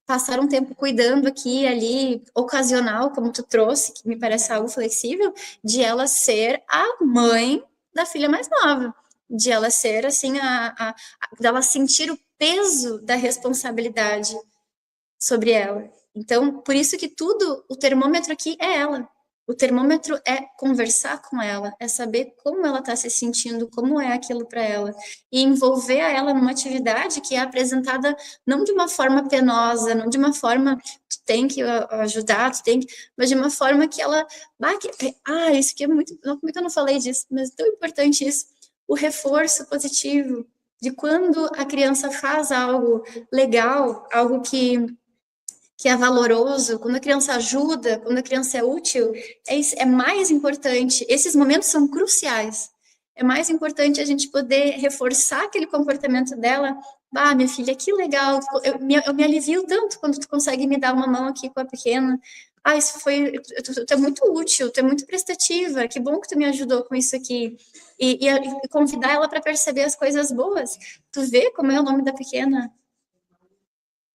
passar um tempo cuidando aqui e ali, ocasional, como tu trouxe, que me parece algo flexível, de ela ser a mãe da filha mais nova, de ela ser, assim, dela sentir o peso da responsabilidade sobre ela. Então, por isso que tudo, o termômetro aqui é ela. O termômetro é conversar com ela, é saber como ela está se sentindo, como é aquilo para ela, e envolver a ela numa atividade que é apresentada não de uma forma penosa, não de uma forma tu tem que ajudar, tu tem que, mas de uma forma que ela, isso aqui é muito, como é que eu não falei disso? Mas é tão importante isso, o reforço positivo de quando a criança faz algo legal, algo que é valoroso, quando a criança ajuda, quando a criança é útil, é mais importante. Esses momentos são cruciais. É mais importante a gente poder reforçar aquele comportamento dela. Ah, minha filha, que legal. Eu me alivio tanto quando tu consegue me dar uma mão aqui com a pequena. Ah, isso foi. Tu é muito útil, tu é muito prestativa. Que bom que tu me ajudou com isso aqui. E convidar ela para perceber as coisas boas. Tu vê como é o nome da pequena?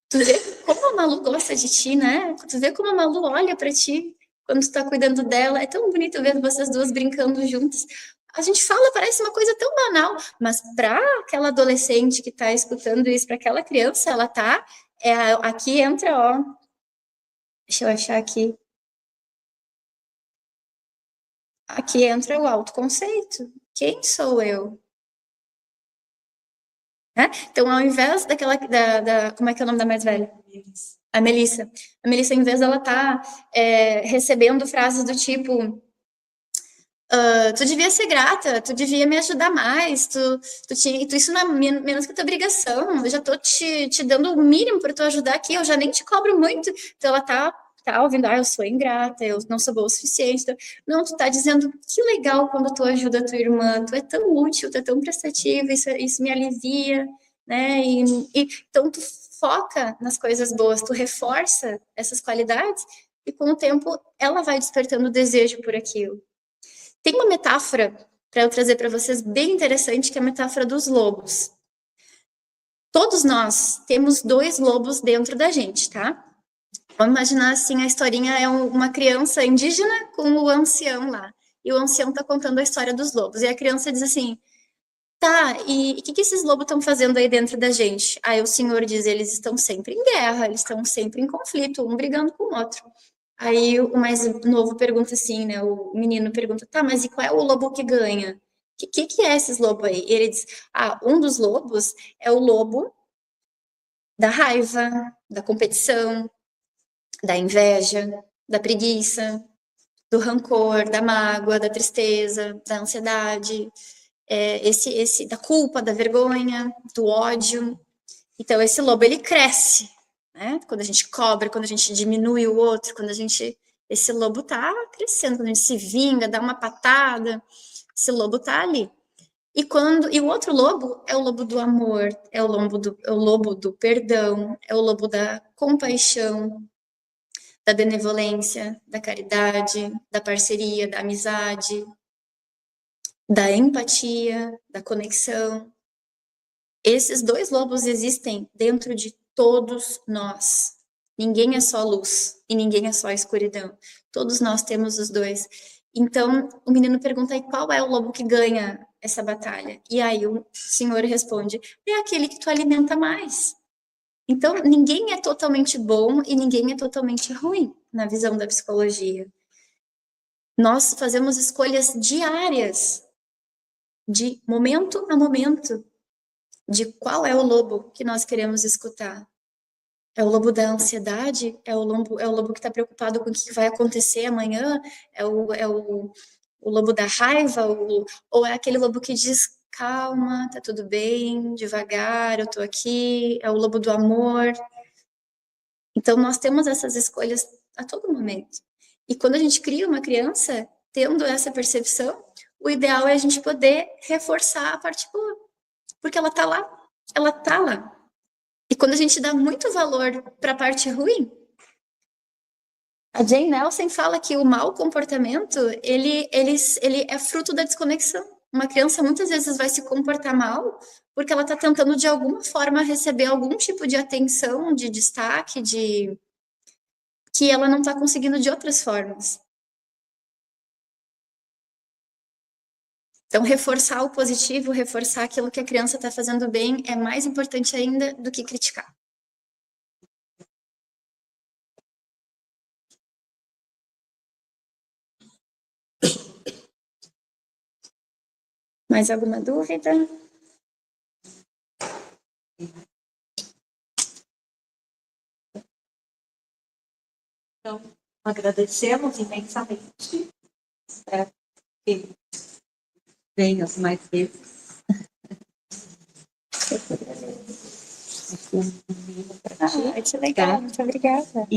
Tu vê como a Malu gosta de ti, né? Tu vê como a Malu olha pra ti quando tu tá cuidando dela. É tão bonito ver vocês duas brincando juntas. A gente fala, parece uma coisa tão banal, mas para aquela adolescente que tá escutando isso, para aquela criança, ela tá. Aqui entra, ó. Deixa eu achar aqui. Aqui entra o autoconceito. Quem sou eu? Né? Então, ao invés daquela. Como é que é o nome da mais velha? A Melissa. A Melissa, em vez dela estar recebendo frases do tipo. Tu devia ser grata, tu devia me ajudar mais, isso não é menos que tua obrigação, eu já tô te dando o mínimo para tu ajudar aqui, eu já nem te cobro muito. Então ela tá ouvindo, eu sou ingrata, eu não sou boa o suficiente. Então, não, tu tá dizendo, que legal quando tu ajuda a tua irmã, tu é tão útil, tu é tão prestativa, isso me alivia, né? Então tu foca nas coisas boas, tu reforça essas qualidades, e com o tempo ela vai despertando o desejo por aquilo. Tem uma metáfora para eu trazer para vocês bem interessante, que é a metáfora dos lobos. Todos nós temos 2 lobos dentro da gente, tá? Vamos imaginar assim, a historinha é uma criança indígena com o ancião lá. E o ancião tá contando a história dos lobos. E a criança diz assim, tá, e o que esses lobos estão fazendo aí dentro da gente? Aí o senhor diz, eles estão sempre em guerra, eles estão sempre em conflito, um brigando com o outro. Aí o mais novo pergunta assim, né? O menino pergunta, tá, mas e qual é o lobo que ganha? Que é esses lobos aí? E ele diz, um dos lobos é o lobo da raiva, da competição, da inveja, da preguiça, do rancor, da mágoa, da tristeza, da ansiedade, da culpa, da vergonha, do ódio. Então esse lobo ele cresce, né? Quando a gente cobra, quando a gente diminui o outro, esse lobo tá crescendo, quando a gente se vinga, dá uma patada, esse lobo tá ali. E o outro lobo é o lobo do amor, é o lobo do perdão, é o lobo da compaixão, da benevolência, da caridade, da parceria, da amizade, da empatia, da conexão. Esses 2 lobos existem dentro de todos nós. Ninguém é só luz e ninguém é só escuridão. Todos nós temos os 2. Então, o menino pergunta aí qual é o lobo que ganha essa batalha. E aí o senhor responde, é aquele que tu alimenta mais. Então, ninguém é totalmente bom e ninguém é totalmente ruim na visão da psicologia. Nós fazemos escolhas diárias, de momento a momento, de qual é o lobo que nós queremos escutar. É o lobo da ansiedade? É o lobo que está preocupado com o que vai acontecer amanhã? O lobo da raiva? Ou é aquele lobo que diz, calma, tá tudo bem, devagar, eu tô aqui? É o lobo do amor? Então, nós temos essas escolhas a todo momento. E quando a gente cria uma criança, tendo essa percepção, o ideal é a gente poder reforçar a parte boa. Porque ela tá lá. Ela tá lá. E quando a gente dá muito valor para a parte ruim, a Jane Nelson fala que o mau comportamento, ele é fruto da desconexão. Uma criança muitas vezes vai se comportar mal porque ela está tentando, de alguma forma, receber algum tipo de atenção, de destaque, que ela não está conseguindo de outras formas. Então, reforçar o positivo, reforçar aquilo que a criança está fazendo bem, é mais importante ainda do que criticar. Mais alguma dúvida? Então, agradecemos imensamente. Espero que venham mais vezes. Ah, que legal, muito obrigada.